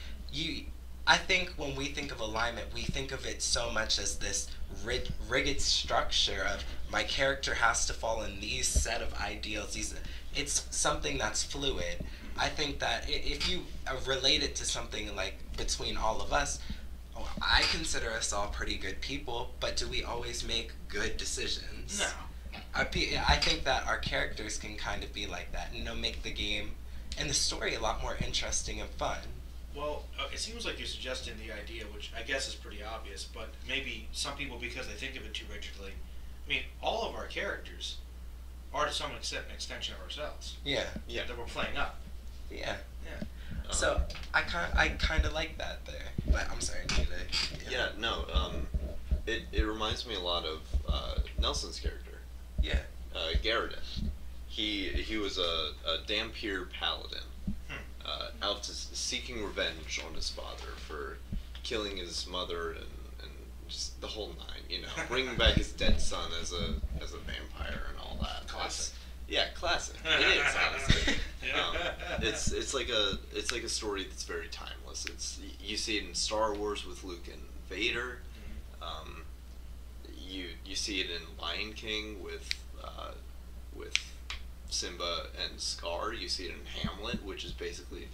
I think when we think of alignment, we think of it so much as this rigid structure of my character has to fall in these set of ideals. It's something that's fluid. I think that if you relate it to something like between all of us, I consider us all pretty good people, but do we always make good decisions? No. I think that our characters can kind of be like that, make the game and the story a lot more interesting and fun. Well, it seems like you're suggesting the idea, which I guess is pretty obvious, but maybe some people, because they think of it too rigidly. I mean, all of our characters are to some extent an extension of ourselves. Yeah. Yeah. That we're playing up. Yeah. Yeah. So I kind of like that there. But I'm sorry, Nita. Yeah, no, it reminds me a lot of Nelson's character, Yeah. Garridan. He was a Dampier paladin, out to seeking revenge on his father for killing his mother and just the whole nine, you know, bringing back his dead son as a vampire and all that. Classic. Yeah, classic. It is, honestly. It's like a story that's very timeless. You see it in Star Wars with Luke and Vader. You see it in Lion King with Simba and Scar. You see it in Hamlet, which is basically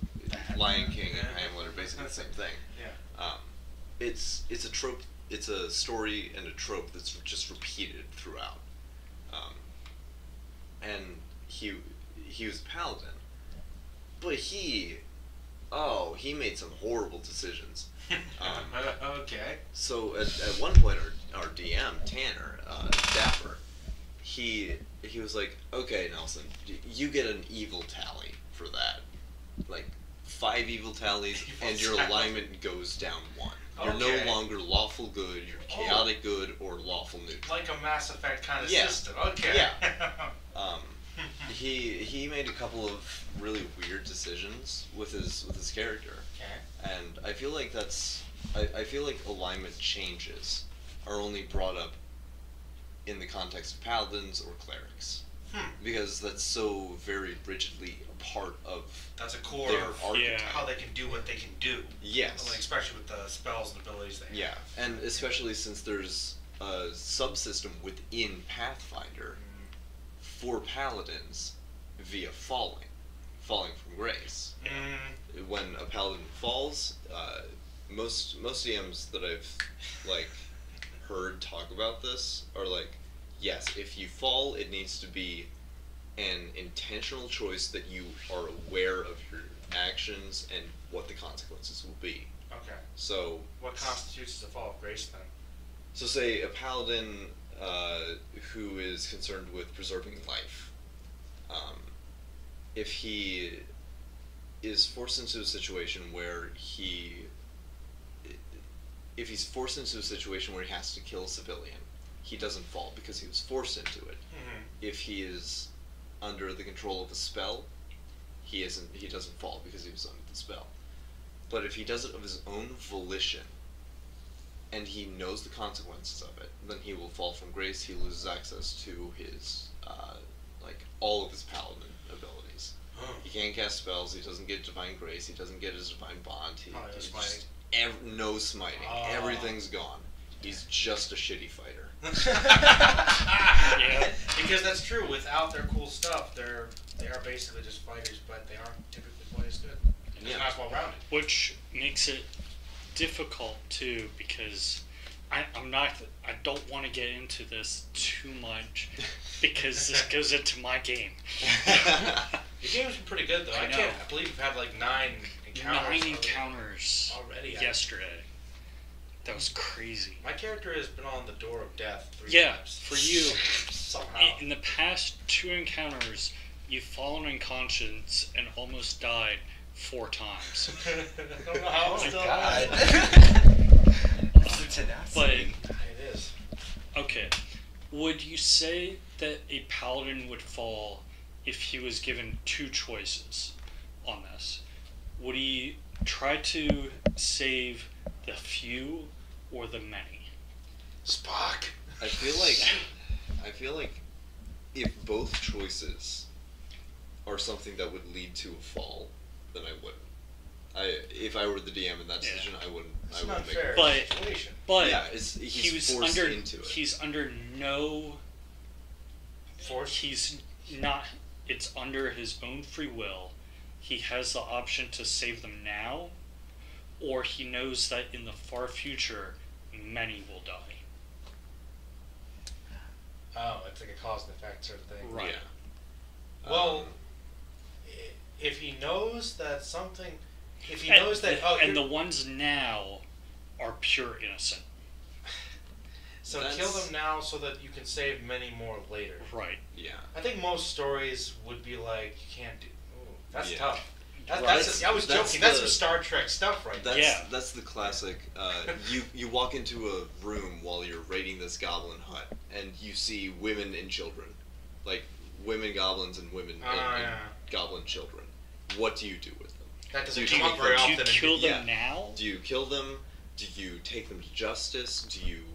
Lion King and Hamlet are basically the same thing. Yeah. It's a trope. It's a story and a trope that's just repeated throughout. And he was a paladin, but he made some horrible decisions. Okay. So at one point, our DM Tanner Dapper, he was like, okay, Nelson, you get an evil tally for that, like 5 evil tallies, and your alignment goes down 1. You're Okay. no longer lawful good. You're chaotic good or lawful neutral. Like a Mass Effect kind of Yeah. system. Okay. Yeah. He made a couple of really weird decisions with his character, Okay. and I feel like I feel like alignment changes are only brought up in the context of paladins or clerics, because that's so very rigidly a part of That's a core their of archetype. how they can do what they can do. Yes. Like, especially with the spells and abilities they have. Yeah, and especially since there's a subsystem within Pathfinder for paladins via falling from grace. When a paladin falls, most DMs that I've heard talk about this are like, yes, if you fall, it needs to be an intentional choice that you are aware of your actions and what the consequences will be. Okay. So What constitutes the fall of grace then? So say a paladin who is concerned with preserving life, if he is forced into a situation where if he's forced into a situation where he has to kill a civilian, he doesn't fall because he was forced into it. If he is under the control of a spell, he doesn't fall because he was under the spell. But if he does it of his own volition, and he knows the consequences of it, then he will fall from grace. He loses access to his, all of his paladin abilities. He can't cast spells, he doesn't get divine grace, he doesn't get his divine bond, No smiting. no smiting. Everything's gone. He's just a shitty fighter. Yeah. Because that's true. Without their cool stuff, they are basically just fighters, but they aren't typically quite as good. And they're not as well rounded. Which makes it difficult too, because I don't want to get into this too much because this goes into my game. Your game's been pretty good though. I know. I believe you've had 9 encounters. 9 encounters already. yesterday. That was crazy. My character has been on the door of death 3 Yeah, times. for you. Somehow. In the past 2 encounters, you've fallen unconscious and almost died 4 times. I don't know how it's done. God. But It is. okay, would you say that a paladin would fall if he was given 2 choices on this? Would he try to save the few or the many? Spock. I feel like if both choices are something that would lead to a fall, then I wouldn't. If I were the DM in that decision, I wouldn't. It's I not wouldn't fair. But- Situation. But Yeah, he's forced under into it. he's under no Force. he's not it's under his own free will. He has the option to save them now, or he knows that in the far future many will die. Oh, it's like a cause and effect sort of thing. Right. Yeah. Well, if he knows that something, if he knows that, and the ones now are pure innocent. So kill them now so that you can save many more later. Right. Yeah. I think most stories would be like, you can't do. Ooh, that's Yeah. tough. Right. I was joking. That's some Star Trek stuff, right there. That's the classic. You walk into a room while you're raiding this goblin hut, and you see women and children, like women goblins and women and goblin children. What do you do with them? That doesn't Do you come up very often. Do you kill them Yeah. now? Do you kill them? Do you take them to justice? Do you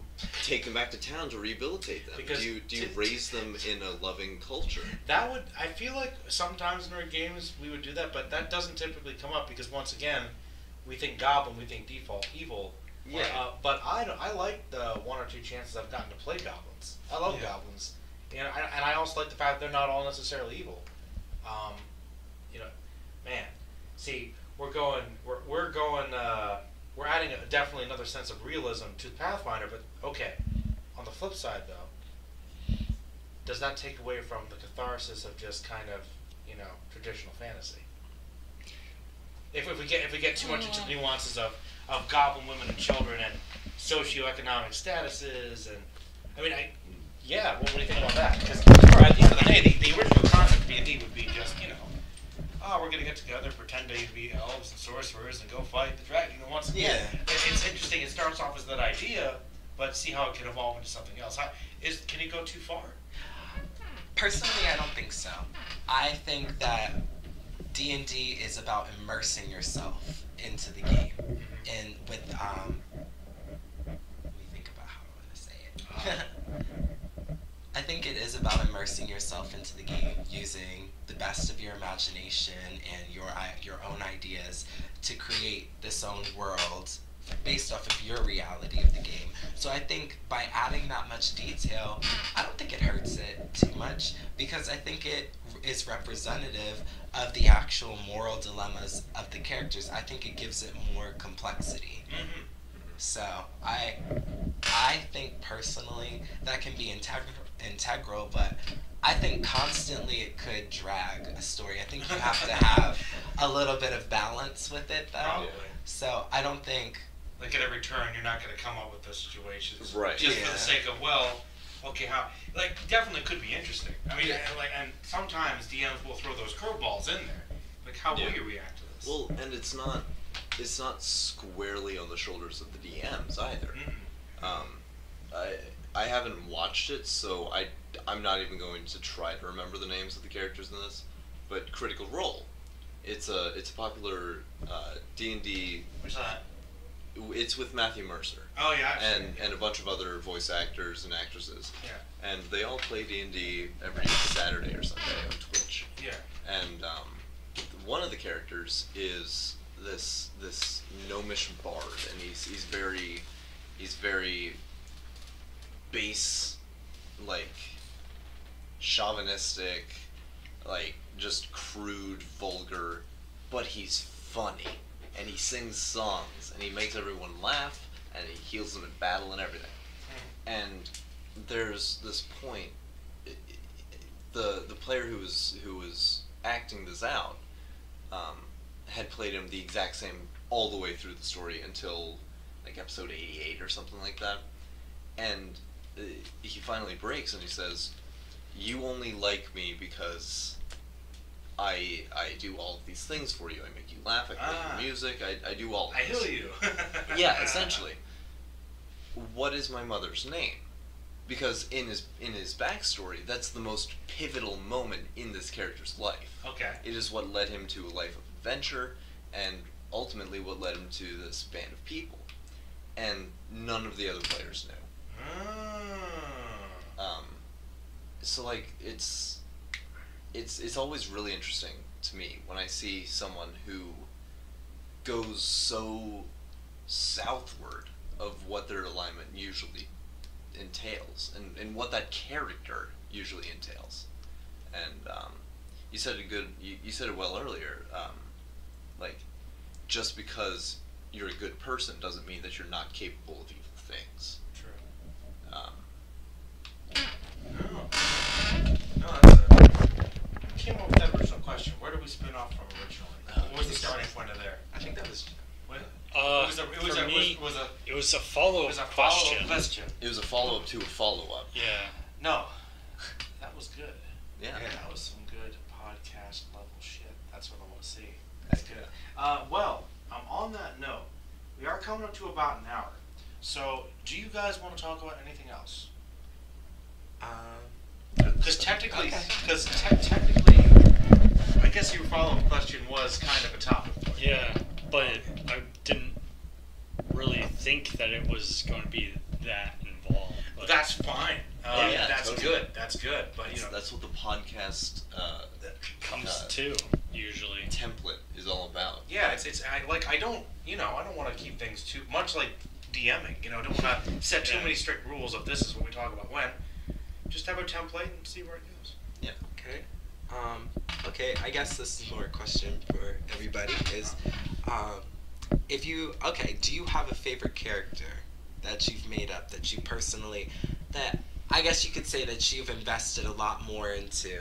take them back to town to rehabilitate them? Because do you raise them in a loving culture? That would. I feel like sometimes in our games we would do that, but that doesn't typically come up because once again, we think goblin, we think default evil. Yeah. But I like the one or two chances I've gotten to play goblins. I love goblins, and I also like the fact they're not all necessarily evil. Man, see, we're adding definitely another sense of realism to Pathfinder. But okay, on the flip side though, does that take away from the catharsis of just kind of traditional fantasy? If we get too much into nuances of goblin women and children and socioeconomic statuses and what do you think about that? Because at the end of the day, the original concept of D&D would be just we're gonna get together, pretend to be elves and sorcerers and go fight the dragon. Once again, it's interesting. It starts off as that idea, but see how it can evolve into something else. Can it go too far? Personally, I don't think so. I think that D&D is about immersing yourself into the game, and with let me think about how I want to say it. I think it is about immersing yourself into the game, using the best of your imagination and your own ideas to create this own world based off of your reality of the game. So I think by adding that much detail, I don't think it hurts it too much, because I think it is representative of the actual moral dilemmas of the characters. I think it gives it more complexity. So I think personally that can be integral, but I think constantly it could drag a story. I think you have to have a little bit of balance with it, though. Probably. So I don't think, like, at every turn, you're not going to come up with those situations. Right. Just for the sake of, definitely could be interesting. I mean, and sometimes DMs will throw those curveballs in there. Like, how will you react to this? Well, and it's not squarely on the shoulders of the DMs either. I haven't watched it, so I'm not even going to try to remember the names of the characters in this. But Critical Role, it's a popular D&D. What's that? It's with Matthew Mercer. Oh yeah. And a bunch of other voice actors and actresses. Yeah. And they all play D&D every Saturday or Sunday on Twitch. Yeah. And one of the characters is this gnomish bard, and he's very base, like chauvinistic, like just crude, vulgar, but he's funny, and he sings songs, and he makes everyone laugh, and he heals them in battle and everything. And there's this point, the player who was acting this out had played him the exact same all the way through the story until like episode 88 or something like that, and he finally breaks and he says, "You only like me because I do all of these things for you. I make you laugh, I play your music, I do all of this. I heal you." Yeah, essentially. What is my mother's name? Because in his backstory, that's the most pivotal moment in this character's life. Okay. It is what led him to a life of adventure, and ultimately what led him to this band of people. And none of the other players knew. So like it's always really interesting to me when I see someone who goes so southward of what their alignment usually entails, and what that character usually entails. And you said you said it well earlier. Like, just because you're a good person doesn't mean that you're not capable of evil things. True. Came up with that original question. Where did we spin off from originally? What was the starting point of there? I think was a follow-up question. It was a follow-up to a follow-up. Yeah. No, that was good. Yeah. That was some good podcast level shit. That's what I want to see. That's good. Well, on that note, we are coming up to about an hour. So, do you guys want to talk about anything else? Because technically, technically, I guess your follow-up question was kind of a topic. Yeah, but I didn't really think that it was going to be that involved. But That's fine. Yeah, that's totally. good. That's good. But That's what the podcast comes to usually. template is all about. yeah, I don't want to keep things too much like DMing. I don't want to set too many strict rules of this is what we talk about when. Just have a template and see where it goes. Yeah. Okay. Okay, I guess this is more a question for everybody is, do you have a favorite character that you've made up that you personally, that I guess you could say that you've invested a lot more into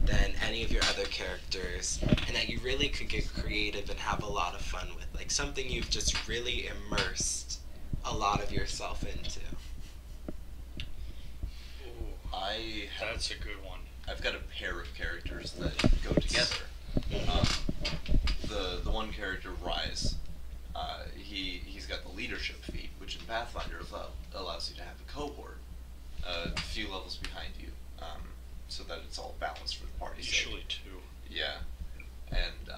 than any of your other characters, and that you really could get creative and have a lot of fun with, like something you've just really immersed a lot of yourself into? That's a good one. I've got a pair of characters that go together. The one character, Rise, he's got the leadership feat, which in Pathfinder allows you to have a cohort a few levels behind you, so that it's all balanced for the party's sake. Usually two. Yeah, and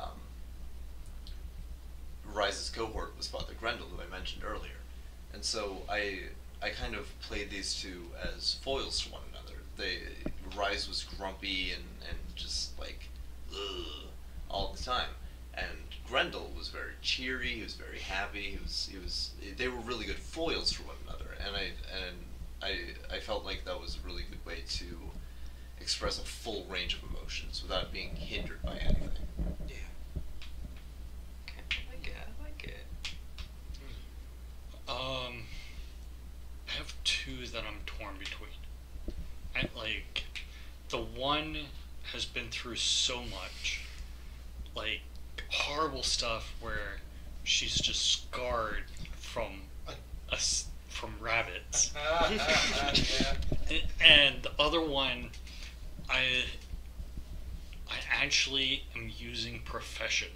Rise's cohort was Father Grendel, who I mentioned earlier, and so I kind of played these two as foils to one another. Rise was grumpy and just like ugh, all the time, and Grendel was very cheery. He was very happy. They were really good foils for one another, and I felt like that was a really good way to express a full range of emotions without being hindered by anything. Yeah. Okay, I like it. I have two that I'm torn between. The one has been through so much, like horrible stuff where she's just scarred from rabbits. Yeah. And the other one, I actually am using profession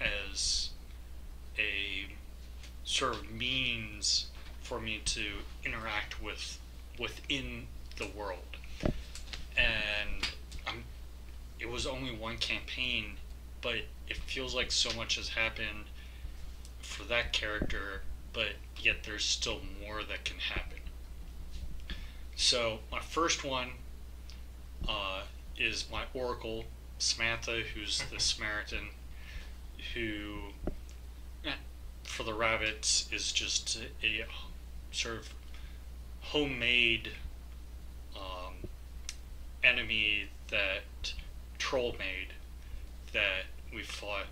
as a sort of means for me to interact within the world. And it was only one campaign, but it feels like so much has happened for that character, but yet there's still more that can happen. So my first one is my Oracle, Samantha, who's the Samaritan, who, for the rabbits, is just a sort of homemade enemy that Troll made that we've fought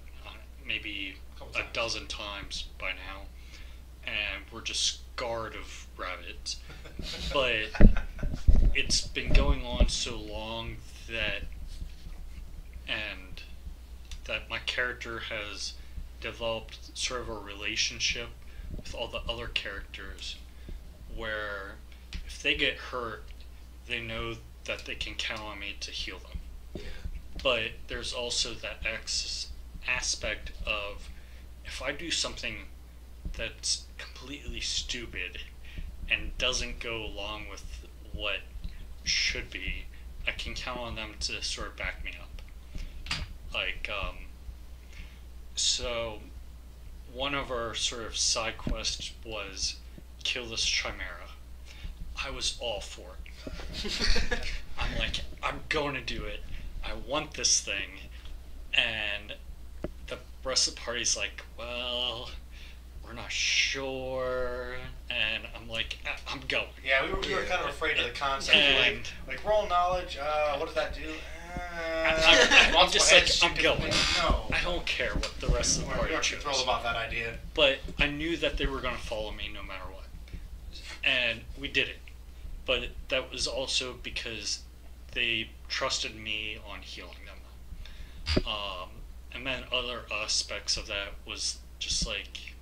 maybe a dozen times by now, and we're just scarred of rabbits. But it's been going on so long that my character has developed sort of a relationship with all the other characters where if they get hurt, they know that they can count on me to heal them. Yeah. But there's also that aspect of if I do something that's completely stupid and doesn't go along with what should be, I can count on them to sort of back me up. So one of our sort of side quests was kill this chimera. I was all for it. I'm like, I'm going to do it. I want this thing. And the rest of the party's like, well, we're not sure. And I'm like, I'm going. Yeah, we were kind of afraid of the concept. Like roll knowledge. What does that do? I'm just like, I'm going. No. I don't care what the rest of the party We weren't chose. thrilled about that idea. But I knew that they were going to follow me no matter what. And we did it. But that was also because they trusted me on healing them. And then other aspects of that was just like,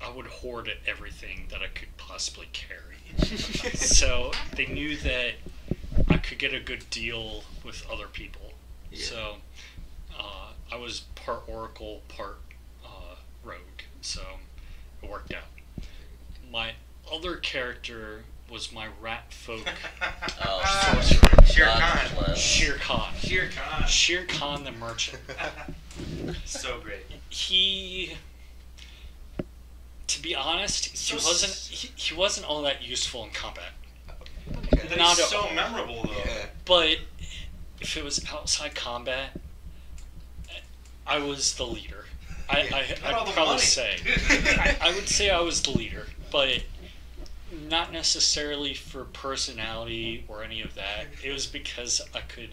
I would hoard everything that I could possibly carry. So they knew that I could get a good deal with other people. Yeah. So I was part Oracle, part Rogue. So it worked out. My other character was my rat folk sorcerer. Shere God Khan. bless. Shere Khan. Shere Khan. Shere Khan the merchant. So great. He, to be honest, he wasn't all that useful in combat. But Not he's at so all. memorable though. Yeah. But if it was outside combat, I was the leader. Got all I'd the probably money. say. I would say I was the leader, but not necessarily for personality or any of that. It was because I could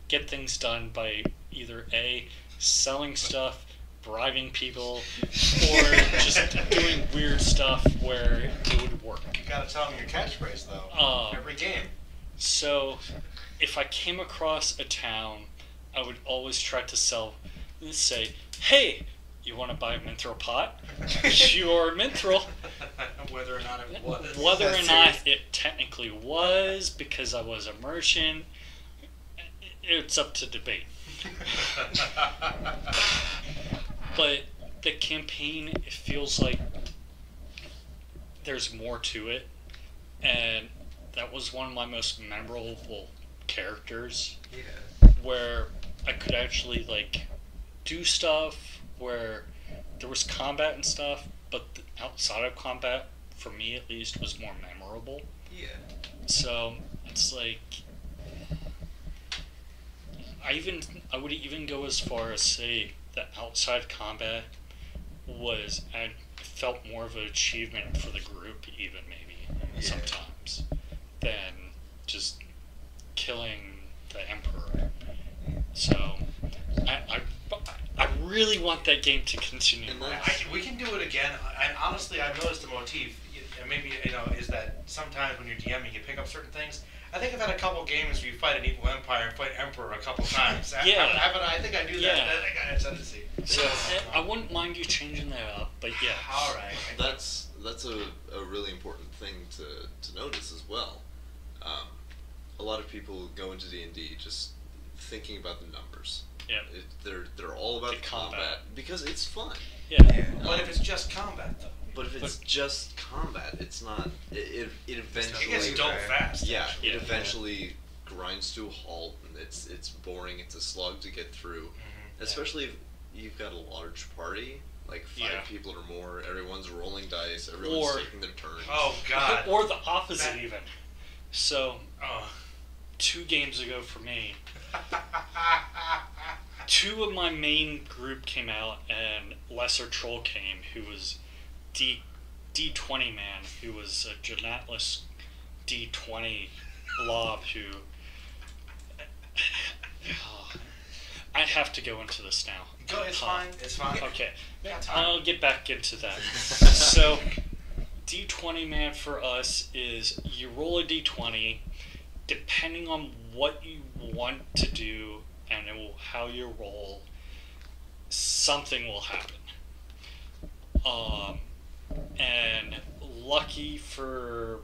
get things done by either A, selling stuff, bribing people, or just doing weird stuff where it would work. You gotta tell him your catchphrase though. Every game. So, if I came across a town, I would always try to say, hey, you want to buy a mithril pot? Sure, mithril. Whether or not it was. Whether or not it technically was, because I was a merchant, it's up to debate. But the campaign, it feels like there's more to it, and that was one of my most memorable characters, Yeah. where I could actually like do stuff where there was combat and stuff, but the outside of combat, for me at least, was more memorable. Yeah. So it's like I would even go as far as say that outside combat I felt more of an achievement for the group, even maybe sometimes, than just killing the Emperor. So I really want that game to continue. And that's- We can do it again. And honestly, I've noticed a motif. And maybe is that sometimes when you're DMing, you pick up certain things. I think I've had a couple games where you fight an evil empire and fight Emperor a couple times. Yeah. I think I do that. Yeah. I think I have tendency. So I wouldn't mind you changing that up, but yeah. All right. That's a really important thing to notice as well. A lot of people go into D&D just thinking about the numbers. Yeah. They're all about The the combat combat. because it's fun. Yeah. But if it's just combat, though, But if it's just combat, it's not. It it eventually. gets dull fast. Yeah, actually. it eventually grinds to a halt, and it's boring. It's a slug to get through, especially if you've got a large party, like 5 people or more. Everyone's rolling dice. Everyone's taking their turns. Oh God. Or the opposite, That- even. So, Oh. 2 games ago for me, 2 of my main group came out, and Lesser Troll came, who was D20 man, who was a Genatless D20 blob who... I have to go into this now. Go. It's fine. It's fine. Okay, Got time. I'll get back into that. So, D20 man for us is you roll a D20, depending on what you want to do and how you roll, something will happen. And lucky for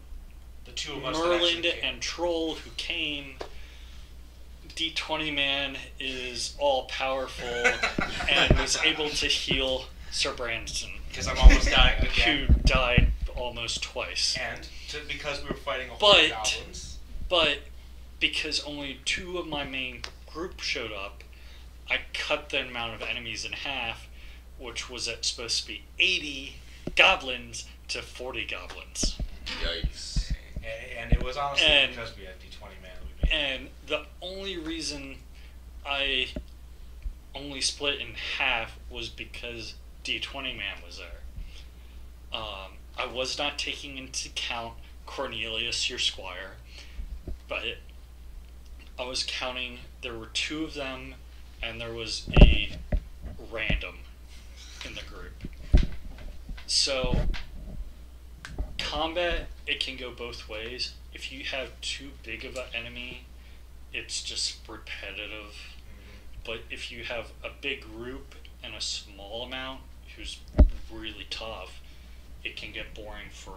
The two of us. that Merlin actually came. and Troll who came, D20 man is all powerful and was able to heal Sir Brandon, Because I'm almost dying who again. died almost twice. And because we were fighting a whole But- goblins. But because only 2 of my main group showed up, I cut the amount of enemies in half, which was supposed to be 80 goblins to 40 goblins. Yikes! And it was honestly And- because we had D20 man. We made And the only reason I only split in half was because D20 man was there. I was not taking into account Cornelius, your squire, but I was counting, there were 2 of them, and there was a random in the group. So, combat, it can go both ways. If you have too big of an enemy, it's just repetitive. But if you have a big group and a small amount who's really tough, it can get boring for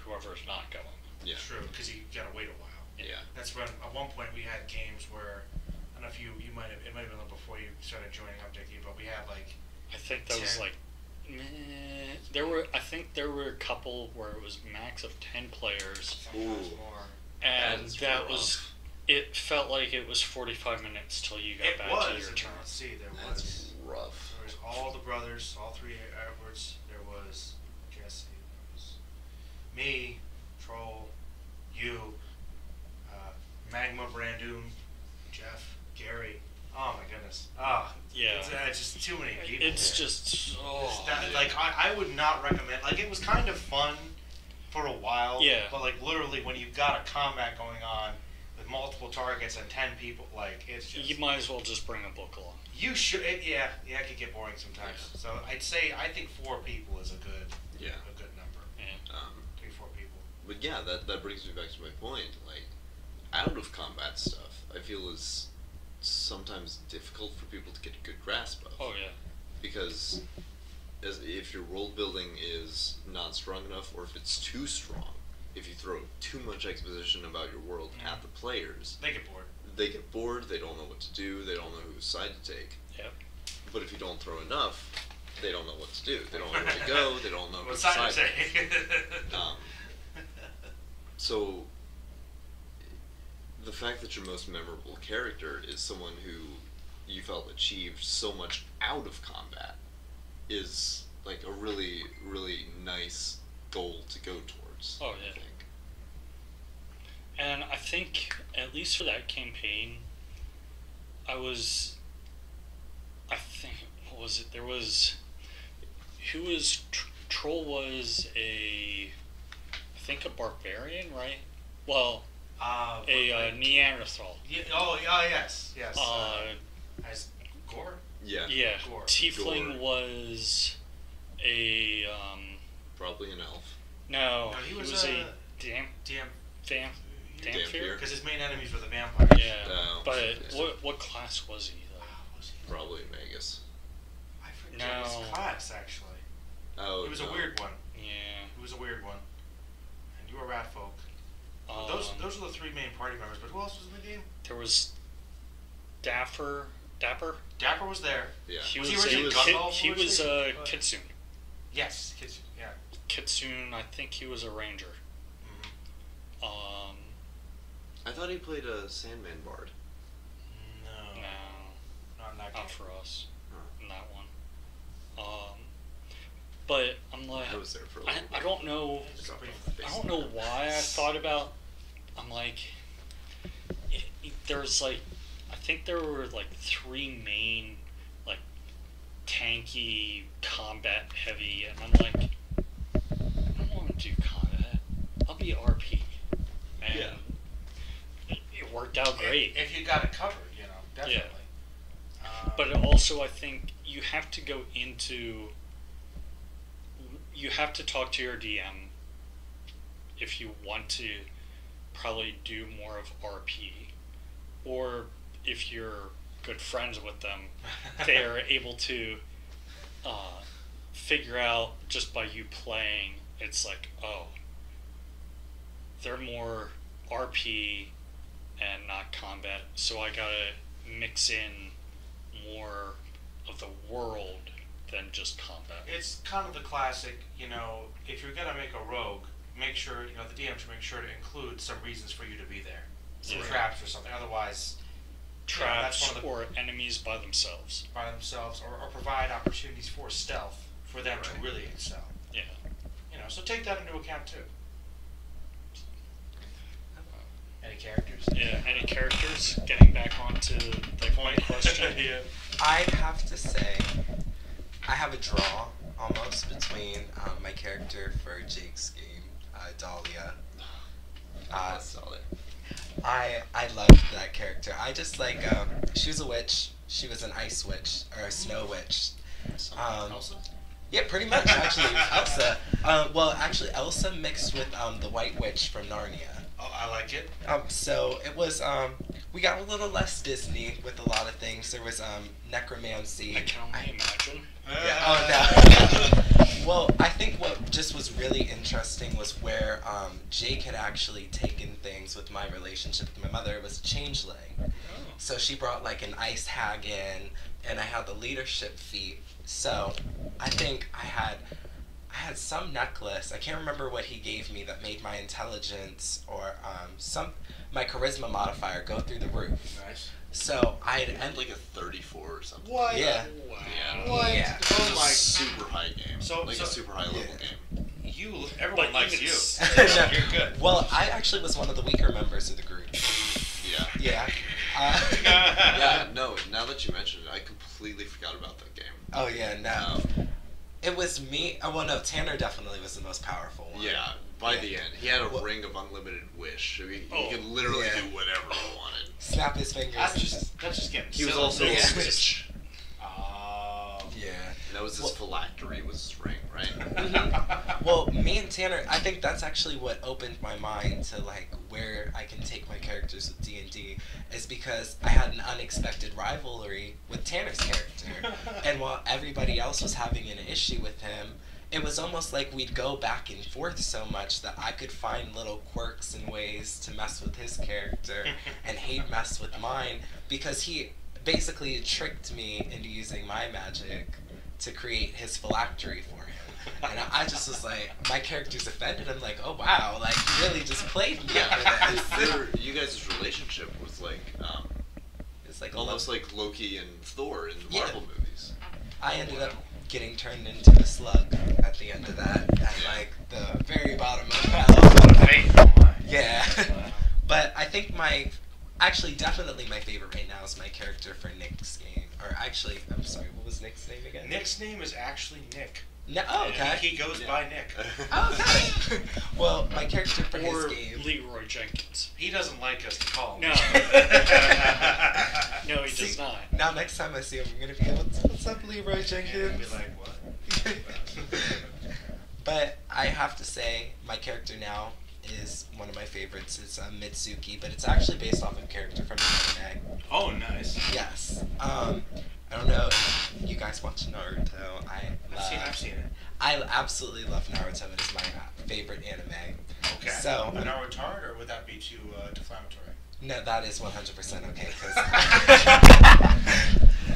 whoever's not going. Yeah. True, because you gotta wait a while. Yeah. That's when at one point we had games where I don't know if you might have, it might have been before you started joining up, Dickey, but we had like I think that was 10. like, I think there were a couple where it was max of 10 players, sometimes Ooh. more. and That's that rough. was. It felt like it was 45 minutes till you got It back was. to your and turn. let's see, there That's was rough. all the brothers, all three Edwards. There was Jesse. There was me, Troll, you, Magma, Brandoon, Jeff, Gary. Oh my goodness. Yeah. It's just too many people. It's just I would not recommend. Like it was kind of fun for a while. Yeah. But like literally, when you've got a combat going on with multiple targets and 10 people, like it's just. you might as well just bring a book along. You should. It could get boring sometimes. Yeah. So I think 4 people is a good number. Yeah. 3-4 people. But yeah, that brings me back to my point. Like, out of combat stuff, I feel is sometimes difficult for people to get a good grasp of. Oh yeah. Because if your world building is not strong enough, or if it's too strong, if you throw too much exposition about your world at the players, They get bored. they get bored, they don't know what to do, they don't know whose side to take. Yep. But if you don't throw enough, they don't know what to do. They don't know where to go, they don't know What whose side side to to take? So, the fact that your most memorable character is someone who you felt achieved so much out of combat is like a really, really nice goal to go towards. Oh, yeah. I think. And I think, at least for that campaign, what was it? There was, Troll was I think a barbarian, right? Well, a Neanderthal. Yes. As Gore? Yeah. Yeah, Gore. Tiefling Gore. was a, Probably an elf. no, No, he he was was a DM. Dampier? Because his main enemies were the vampires. Yeah, No, but yeah. what class was he, though? Was he? Probably Magus. I forget No. his class, actually. Oh, It was no. a weird one. Yeah. It was a weird one. And you were rat folk. Um, Those are the 3 main party members, but who else was in the game? There was Dapper? Dapper was there. Yeah. He Was was, he originally Gunvolt he was originally? Kitsune. Yes, kids. Yeah. Kitsune, I think he was a ranger. Mm-hmm. I thought he played a Sandman Bard. No. No, Not in that game. not for us. Huh. In that one. But I'm like, I was there for a little I don't know. Dropped off the I base. don't know why I thought about. I'm like, there's like, I think there were like 3 main, like, tanky, combat heavy, and I'm like, I don't want to do combat. I'll be RP, and it worked out great. If you got it covered, definitely. But also, I think you have to go into. You have to talk to your DM if you want to probably do more of RP, or if you're good friends with them, they are able to figure out just by you playing. It's like, oh, they're more RP and not combat, so I gotta mix in more of the world than just combat. It's kind of the classic, if you're going to make a rogue, make sure, the DM should make sure to include some reasons for you to be there. Some Yeah. traps or something. Otherwise, Traps that's one of the- or enemies by themselves. by themselves, or provide opportunities for stealth for them to Right. really excel. Yeah. So take that into account too. Any characters? Yeah. Any characters? Getting back onto the point question. Yeah. I'd have to say I have a draw almost between my character for Jake's game, Dahlia. That's solid. I loved that character. I just like she was a witch. She was an ice witch or a snow witch. Elsa? Yeah, pretty much actually. Elsa. Well, actually, Elsa mixed with the White Witch from Narnia. Oh, I like it. So it was we got a little less Disney with a lot of things. There was necromancy. I can only imagine. Yeah. Oh no. Well, I think what just was really interesting was where Jake had actually taken things with my relationship with my mother. It was changeling. Oh. So she brought like an ice hag in, and I had the leadership feat. So I think I had some necklace. I can't remember what he gave me that made my intelligence or my charisma modifier go through the roof. Nice. So I It had had like a 34 or something. What? Yeah. Wow. Yeah. What? Yeah. It Oh was a my. super high game. So- like so- a super high level Yeah. game. Everyone But likes even you. s- You're good. Well, I actually was one of the weaker members of the group. Yeah. Yeah. Yeah, no, now that you mention it, I completely forgot about that game. Oh yeah, no. Um, It was me. Oh, well, no, Tanner definitely was the most powerful one. yeah, by Yeah. the end, he had a Well- ring of unlimited wish. I mean, Oh, he could literally yeah. do whatever he wanted. Snap his fingers. That's just getting He was silly. also Yeah. a switch. Yeah. That was his Well- phylactery, was his ring, right? Well, me and Tanner, I think that's actually what opened my mind to like where I can take my characters with D&D, is because I had an unexpected rivalry with Tanner's character, and while everybody else was having an issue with him, it was almost like we'd go back and forth so much that I could find little quirks and ways to mess with his character, and he'd mess with mine, because he basically tricked me into using my magic to create his phylactery for him. And I just was like, my character's offended. I'm like, oh wow, like you really just played me for this. You guys' relationship was like It's like almost like Loki and Thor in the Yeah. Marvel movies. I ended up getting turned into a slug at the end of that, at like the very bottom of the hell. Hey, oh my. Yeah. But I think definitely my favorite right now is my character for Nick's game. Or actually, I'm sorry, what was Nick's name again? Nick's name is actually Nick. No, oh, okay. He goes Yeah. by Nick. Oh, okay. Well, my character for his Or game. Leroy Jenkins. He doesn't like us to call him. No. No, he does See, not. Now, next time I see him, I'm gonna be like, what's up, Leroy And Jenkins? be like, what? But I have to say, my character now is one of my favorites. It's Mitsuki, but it's actually based off of a character from the anime. Oh, nice. Yes. I don't know if you guys watch Naruto. I've seen it. I absolutely love Naruto. It is my favorite anime. Okay. So, an hour retard, or would that be too deflammatory? No, that is 100% okay. 'Cause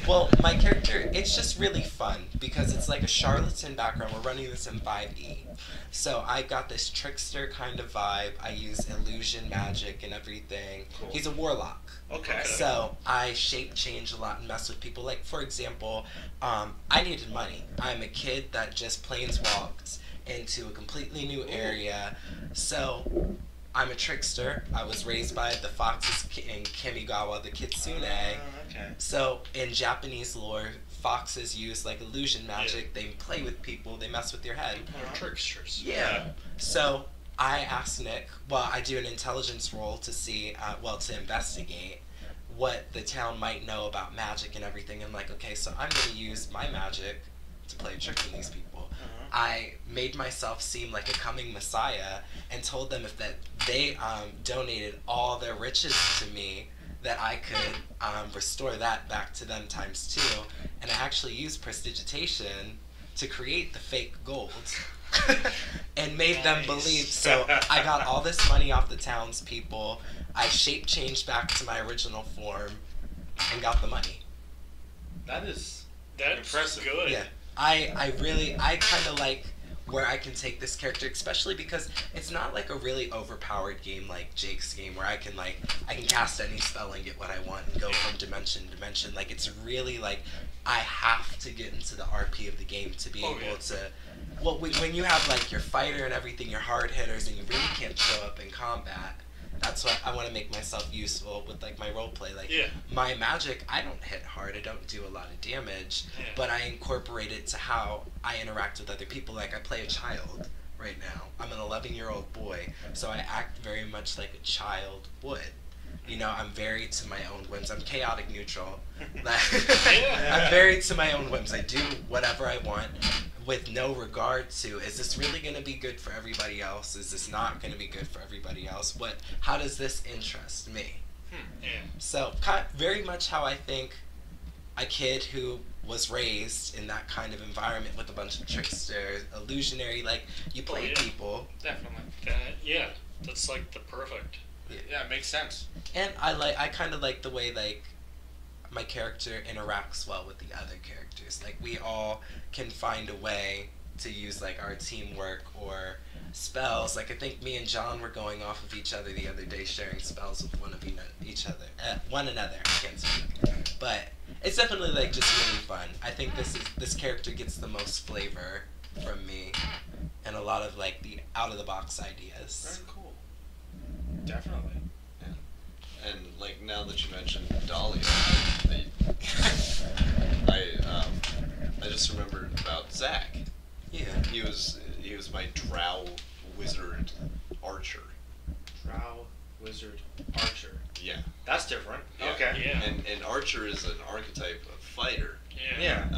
well, my character, it's just really fun because it's like a charlatan background. We're running this in 5e. So I got this trickster kind of vibe. I use illusion magic and everything. Cool. He's a warlock. Okay. So I shape change a lot and mess with people. Like, for example, I needed money. I'm a kid that just planeswalked into a completely new area. So I'm a trickster. I was raised by the foxes in Kamigawa, the Kitsune. Okay. So in Japanese lore, foxes use like illusion magic. They play with people. They mess with your head. They're tricksters. Yeah. So I asked Nick, well, I do an intelligence roll to see, to investigate what the town might know about magic and everything. I'm like, okay, so I'm going to use my magic to play a trick on these people. I made myself seem like a coming messiah and told them if that they donated all their riches to me, that I could restore that back to them times 2. And I actually used prestidigitation to create the fake gold. And made them Nice. believe. So I got all this money off the townspeople. I shape changed back to my original form and got the money. That is That's impressive. good. Yeah. I kind of like where I can take this character, especially because it's not like a really overpowered game like Jake's game where I can cast any spell and get what I want and go from dimension to dimension. Like, it's really like I have to get into the RP of the game to be able to. Well, when you have like your fighter and everything, your hard hitters, and you really can't show up in combat. That's why I want to make myself useful with like my role play. Like my magic, I don't hit hard. I don't do a lot of damage, but I incorporate it to how I interact with other people. Like, I play a child right now. I'm an 11-year-old boy, so I act very much like a child would. You know, I'm very to my own whims. I'm chaotic neutral. I'm very to my own whims. I do whatever I want with no regard to, is this really going to be good for everybody else? Is this not going to be good for everybody else? How does this interest me? Yeah. So, very much how I think a kid who was raised in that kind of environment with a bunch of tricksters, illusionary, like, you play yeah. people. Definitely. Yeah, that's like the perfect. Yeah, it makes sense. And I kind of like the way, like, my character interacts well with the other characters. Like, we all can find a way to use, like, our teamwork or spells. Like, I think me and John were going off of each other the other day, sharing spells with one another. I can't speak. But it's definitely, like, just really fun. I think this character gets the most flavor from me and a lot of, like, the out-of-the-box ideas. Very cool. Definitely. And like now that you mentioned Dahlia, I just remembered about Zach. Yeah. He was my drow wizard archer. Drow, wizard, archer. Yeah. That's different. Yeah. Okay. Yeah. And archer is an archetype of fighter. Yeah.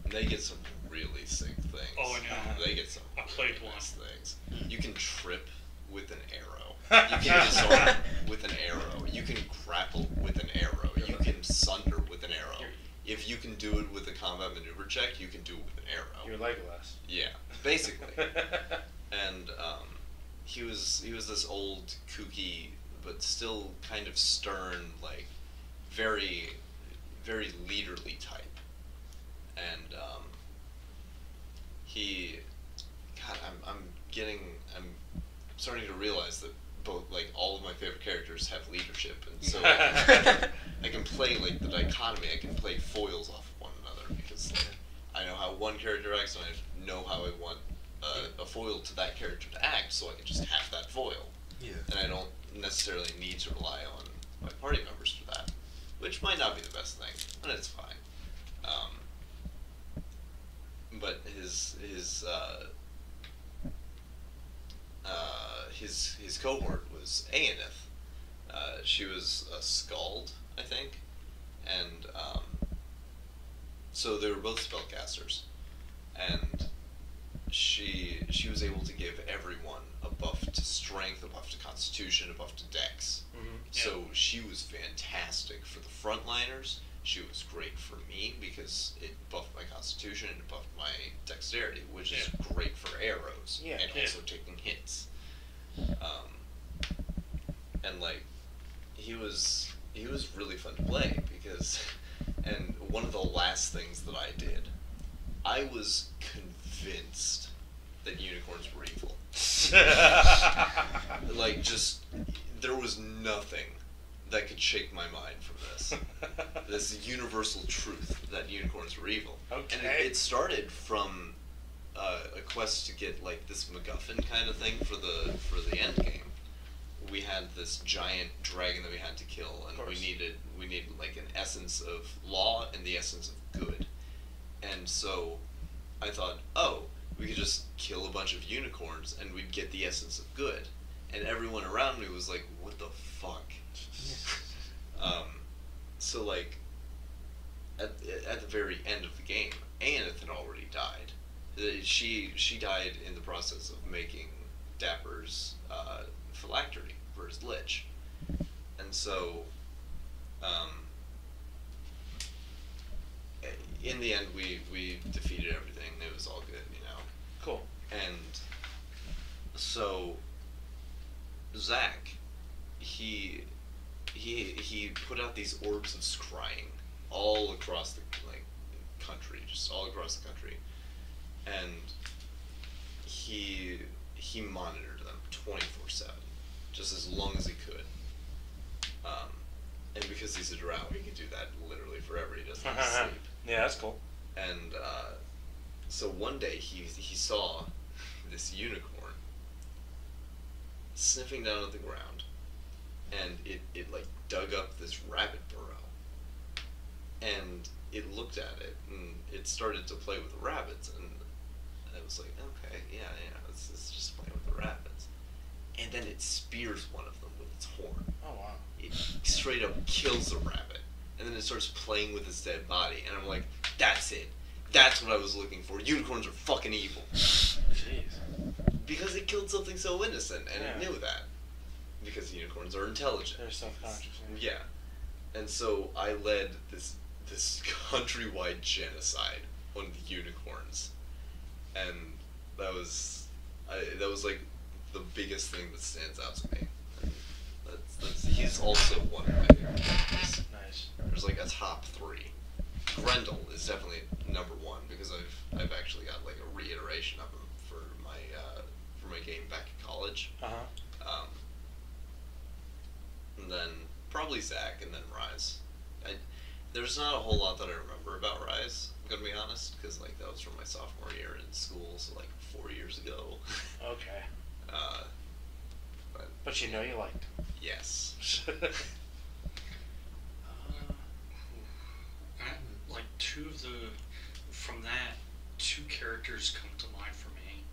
They get some really sick things. Oh, I know. They get some I played one. nice things. You can trip with an arrow. You can disarm with an arrow. You can grapple with an arrow. You can sunder with an arrow. If you can do it with a combat maneuver check, you can do it with an arrow. You're Legolas. Yeah, basically. And he was this old, kooky, but still kind of stern, like very, very leaderly type. And I'm starting to realize that both, like, all of my favorite characters have leadership, and so I can play, like, the dichotomy. I can play foils off of one another because, like, I know how one character acts, and I know how I want a foil to that character to act, so I can just have that foil. Yeah. And I don't necessarily need to rely on my party members for that, which might not be the best thing, but it's fine. But his cohort was Aenith. She was a skald, I think, and so they were both spellcasters, and she was able to give everyone a buff to strength, a buff to constitution, a buff to dex. Mm-hmm. So she was fantastic for the frontliners. She was great for me because it buffed my constitution and it buffed my dexterity, which is great for arrows and also taking hits. And like he was really fun to play because, and one of the last things that I did, I was convinced that unicorns were evil. Like, just, there was nothing that could shake my mind from this. This universal truth that unicorns were evil. Okay. And it started from a quest to get, like, this MacGuffin kind of thing for the end game. We had this giant dragon that we had to kill, and we needed like an essence of law and the essence of good. And so I thought, oh, we could just kill a bunch of unicorns and we'd get the essence of good. And everyone around me was like, what the fuck? So like at the very end of the game, Aenith had already died. She died in the process of making Dapper's phylactery for his lich. And so in the end we defeated everything. It was all good, you know. Cool. And so Zach, he put out these orbs of scrying all across the country, just all across the country, and he monitored them 24/7, just as long as he could. And because he's a drow, he can do that literally forever. He doesn't have to sleep. Yeah, that's cool. And so one day he saw this unicorn sniffing down at the ground, and it like dug up this rabbit burrow, and it looked at it, and it started to play with the rabbits, and I was like, okay, yeah, it's just playing with the rabbits. And then it spears one of them with its horn. Oh, wow. It straight up kills the rabbit, and then it starts playing with its dead body, and I'm like, that's it. That's what I was looking for. Unicorns are fucking evil. Jeez. Because it killed something so innocent, and it knew that. because unicorns are intelligent. They're self-conscious. Yeah. And so I led this countrywide genocide on the unicorns, and that was like the biggest thing that stands out to me. And he's also one of my favorite characters. Nice. There's like a top 3. Grendel is definitely number 1 because I've actually got like a reiteration of him for my game back in college. And then probably Zack, and then Rise. There's not a whole lot that I remember about Rise, I'm gonna be honest, because like that was from my sophomore year in school, so like 4 years ago. Okay. But you liked him. Yes. Like from that, 2 characters come to mind for me.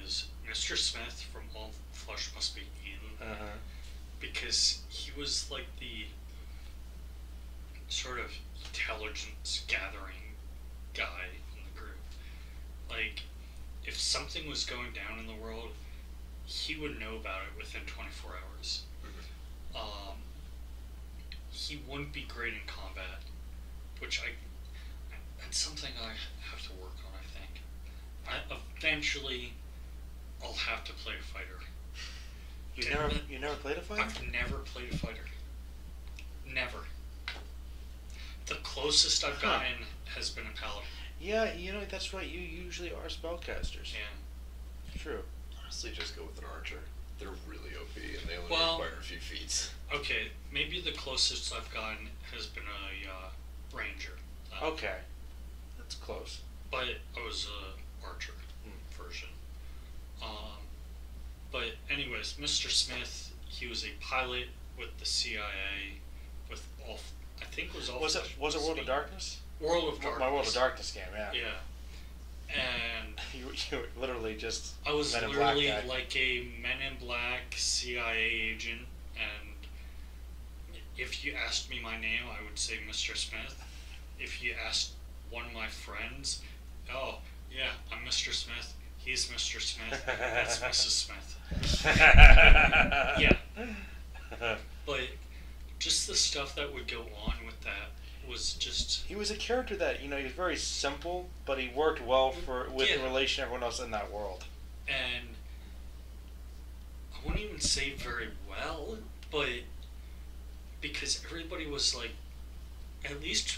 Is Mr. Smith from All Flesh Must Be Eaten, because he was like the sort of intelligence gathering guy in the group. Like, if something was going down in the world, he would know about it within 24 hours. He wouldn't be great in combat, which that's something I have to work on, I think. Eventually, I'll have to play a fighter. You never played a fighter? I've never played a fighter. Never. The closest I've gotten has been a paladin. Yeah, that's right. You usually are spellcasters. Yeah. True. Honestly, just go with an archer. They're really OP, and they only require a few feats. Okay, maybe the closest I've gotten has been a ranger. Okay. That's close. But I was a archer version. But anyways, Mr. Smith, he was a pilot with the CIA, with all. I think it was all. Was it World of Darkness? World of Darkness. My World of Darkness game, yeah. Yeah. And you were literally just. I was Men in literally Black guy. like a Men in Black CIA agent, and if you asked me my name, I would say Mr. Smith. If you asked one of my friends, oh yeah, I'm Mr. Smith. He's Mr. Smith. That's Mrs. Smith. Yeah. But just the stuff that would go on with that was just. He was a character that he was very simple, but he worked well with the relation to everyone else in that world. And I wouldn't even say very well, but because everybody was like, at least,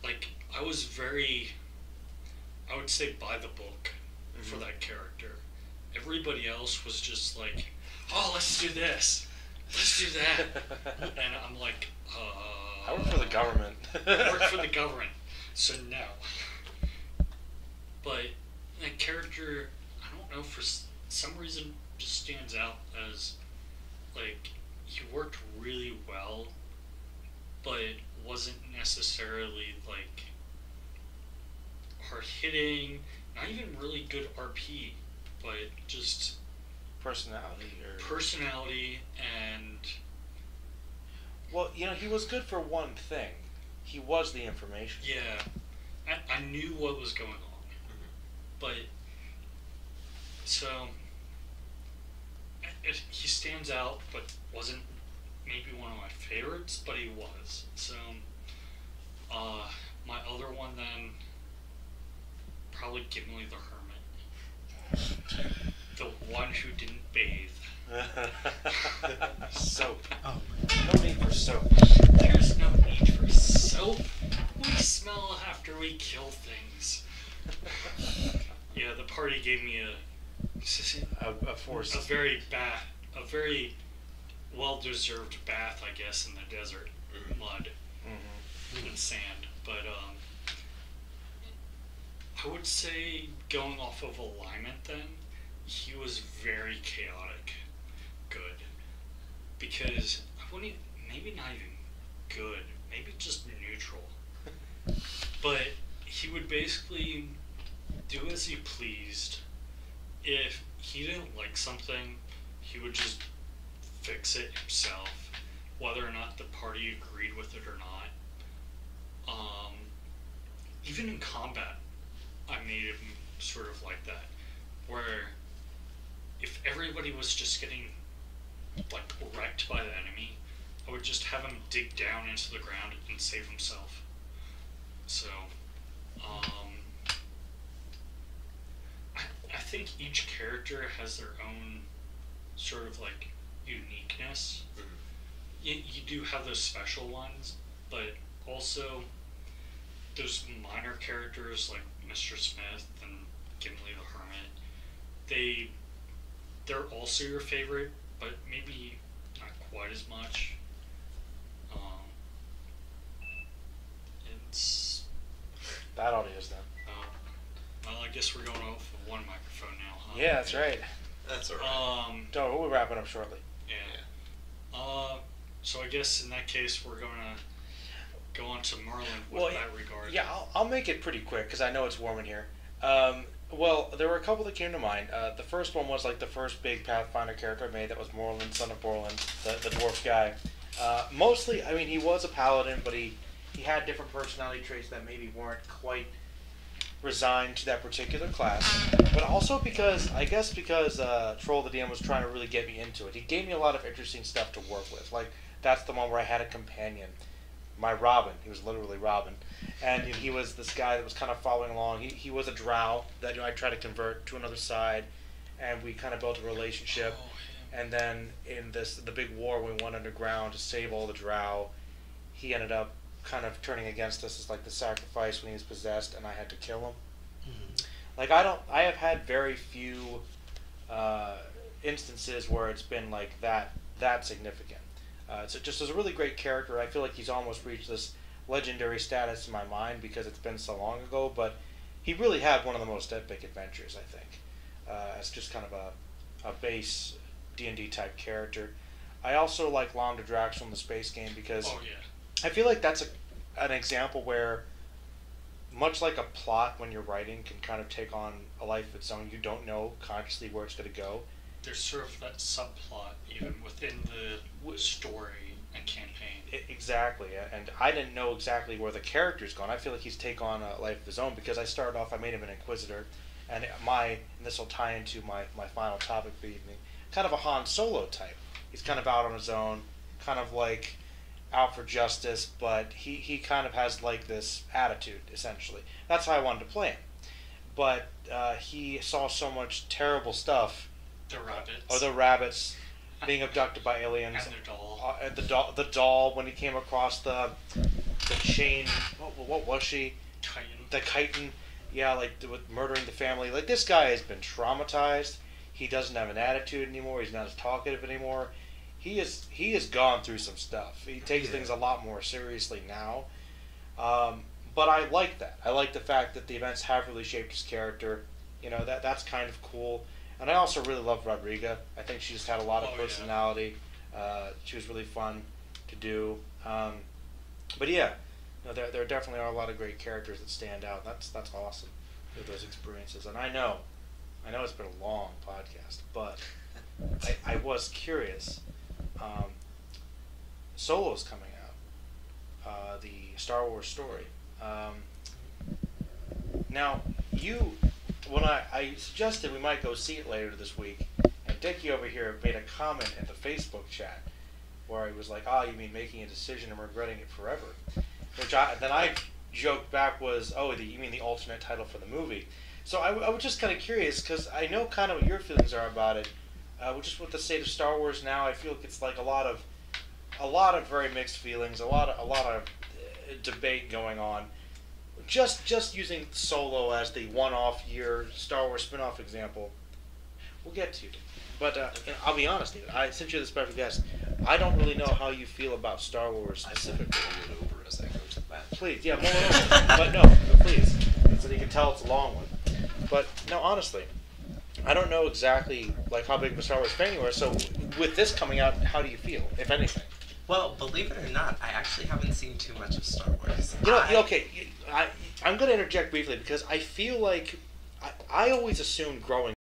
like I was very, I would say by the book for that character. Everybody else was just like, oh, let's do this. Let's do that. And I'm like, I work for the government. I work for the government, so no. But that character, I don't know, for some reason, just stands out as, like, he worked really well, but wasn't necessarily, like, hard-hitting, not even really good RP, but just personality and well, he was good for one thing. He was the information. Yeah, I knew what was going on, but so he stands out, but wasn't maybe one of my favorites, but he was. So my other one then, probably Gimli the Hermit. The one who didn't bathe. Soap. Oh. No need for soap. There's no need for soap. We smell after we kill things. Yeah, the party gave me A force. a very well-deserved bath, I guess, in the desert mud and sand. But I would say, going off of alignment then, he was very chaotic good. Because I wouldn't, maybe not even good, maybe just neutral. But he would basically do as he pleased. If he didn't like something, he would just fix it himself, whether or not the party agreed with it or not. Even in combat, I made him sort of like that, where if everybody was just getting like wrecked by the enemy, I would just have him dig down into the ground and save himself. So, I think each character has their own sort of like uniqueness. You do have those special ones, but also those minor characters like Mr. Smith and Gimli the Hermit, they're also your favorite, but maybe not quite as much. It's That all it is then. well, I guess we're going off of one microphone now, huh? Yeah, that's right. That's alright. Don't. We'll be wrapping up shortly. Yeah. So I guess in that case we're gonna go on to Merlin with that regard. Yeah, I'll make it pretty quick because I know it's warm in here. Well, there were a couple that came to mind. The first one was like the first big Pathfinder character I made. That was Merlin, son of Borland, the dwarf guy. Mostly, I mean, he was a paladin, but he had different personality traits that maybe weren't quite resigned to that particular class. But also because Troll the DM was trying to really get me into it. He gave me a lot of interesting stuff to work with. Like, that's the one where I had a companion. My Robin. He was literally Robin. And he was this guy that was kind of following along. He was a drow that I tried to convert to another side. And we kind of built a relationship. And then in the big war we went underground to save all the drow, he ended up kind of turning against us as like the sacrifice when he was possessed, and I had to kill him. Like, I have had very few instances where it's been like that significant. So just as a really great character, I feel like he's almost reached this legendary status in my mind because it's been so long ago, but he really had one of the most epic adventures, I think, as just kind of a base D&D type character. I also like Lambda Drax from the space game because I feel like that's an example where, much like a plot when you're writing can kind of take on a life of its own, you don't know consciously where it's going to go. There's sort of that subplot even within the story and campaign. Exactly, and I didn't know exactly where the character's gone. I feel like he's taken on a life of his own because I started off, I made him an Inquisitor, and this will tie into my final topic for the evening, kind of a Han Solo type. He's kind of out on his own, kind of like out for justice, but he kind of has like this attitude, essentially. That's how I wanted to play him. But he saw so much terrible stuff. The rabbits being abducted by aliens. And their doll. The doll, when he came across the chain, what was she? Chitin. The chitin. Yeah, like with murdering the family. Like, this guy has been traumatized. He doesn't have an attitude anymore. He's not as talkative anymore. He has gone through some stuff. He takes things a lot more seriously now. But I like that. I like the fact that the events have really shaped his character. You know, that's kind of cool. And I also really love Rodriga. I think she just had a lot of personality. She was really fun to do. But yeah, there definitely are a lot of great characters that stand out. That's awesome with those experiences. And I know it's been a long podcast, but I was curious. Solo's coming out, the Star Wars story. Now, when I suggested we might go see it later this week, and Dickey over here made a comment in the Facebook chat where he was like, you mean making a decision and regretting it forever? Which I joked back was, you mean the alternate title for the movie? So I was just kind of curious, because I know kind of what your feelings are about it. Just with the state of Star Wars now, I feel like it's like a lot of very mixed feelings, a lot of debate going on. Just using Solo as the one-off year Star Wars spin-off example, we'll get to it. But I'll be honest, David, since you're the special guest, I don't really know how you feel about Star Wars specifically. I mull it over as I go to the bathroom. Please, yeah, mull it over. But no, please, so you can tell it's a long one. But no, honestly, I don't know exactly like how big of a Star Wars fan you are. So with this coming out, how do you feel, if anything? Well, believe it or not, I actually haven't seen too much of Star Wars. I'm going to interject briefly because I feel like I always assumed growing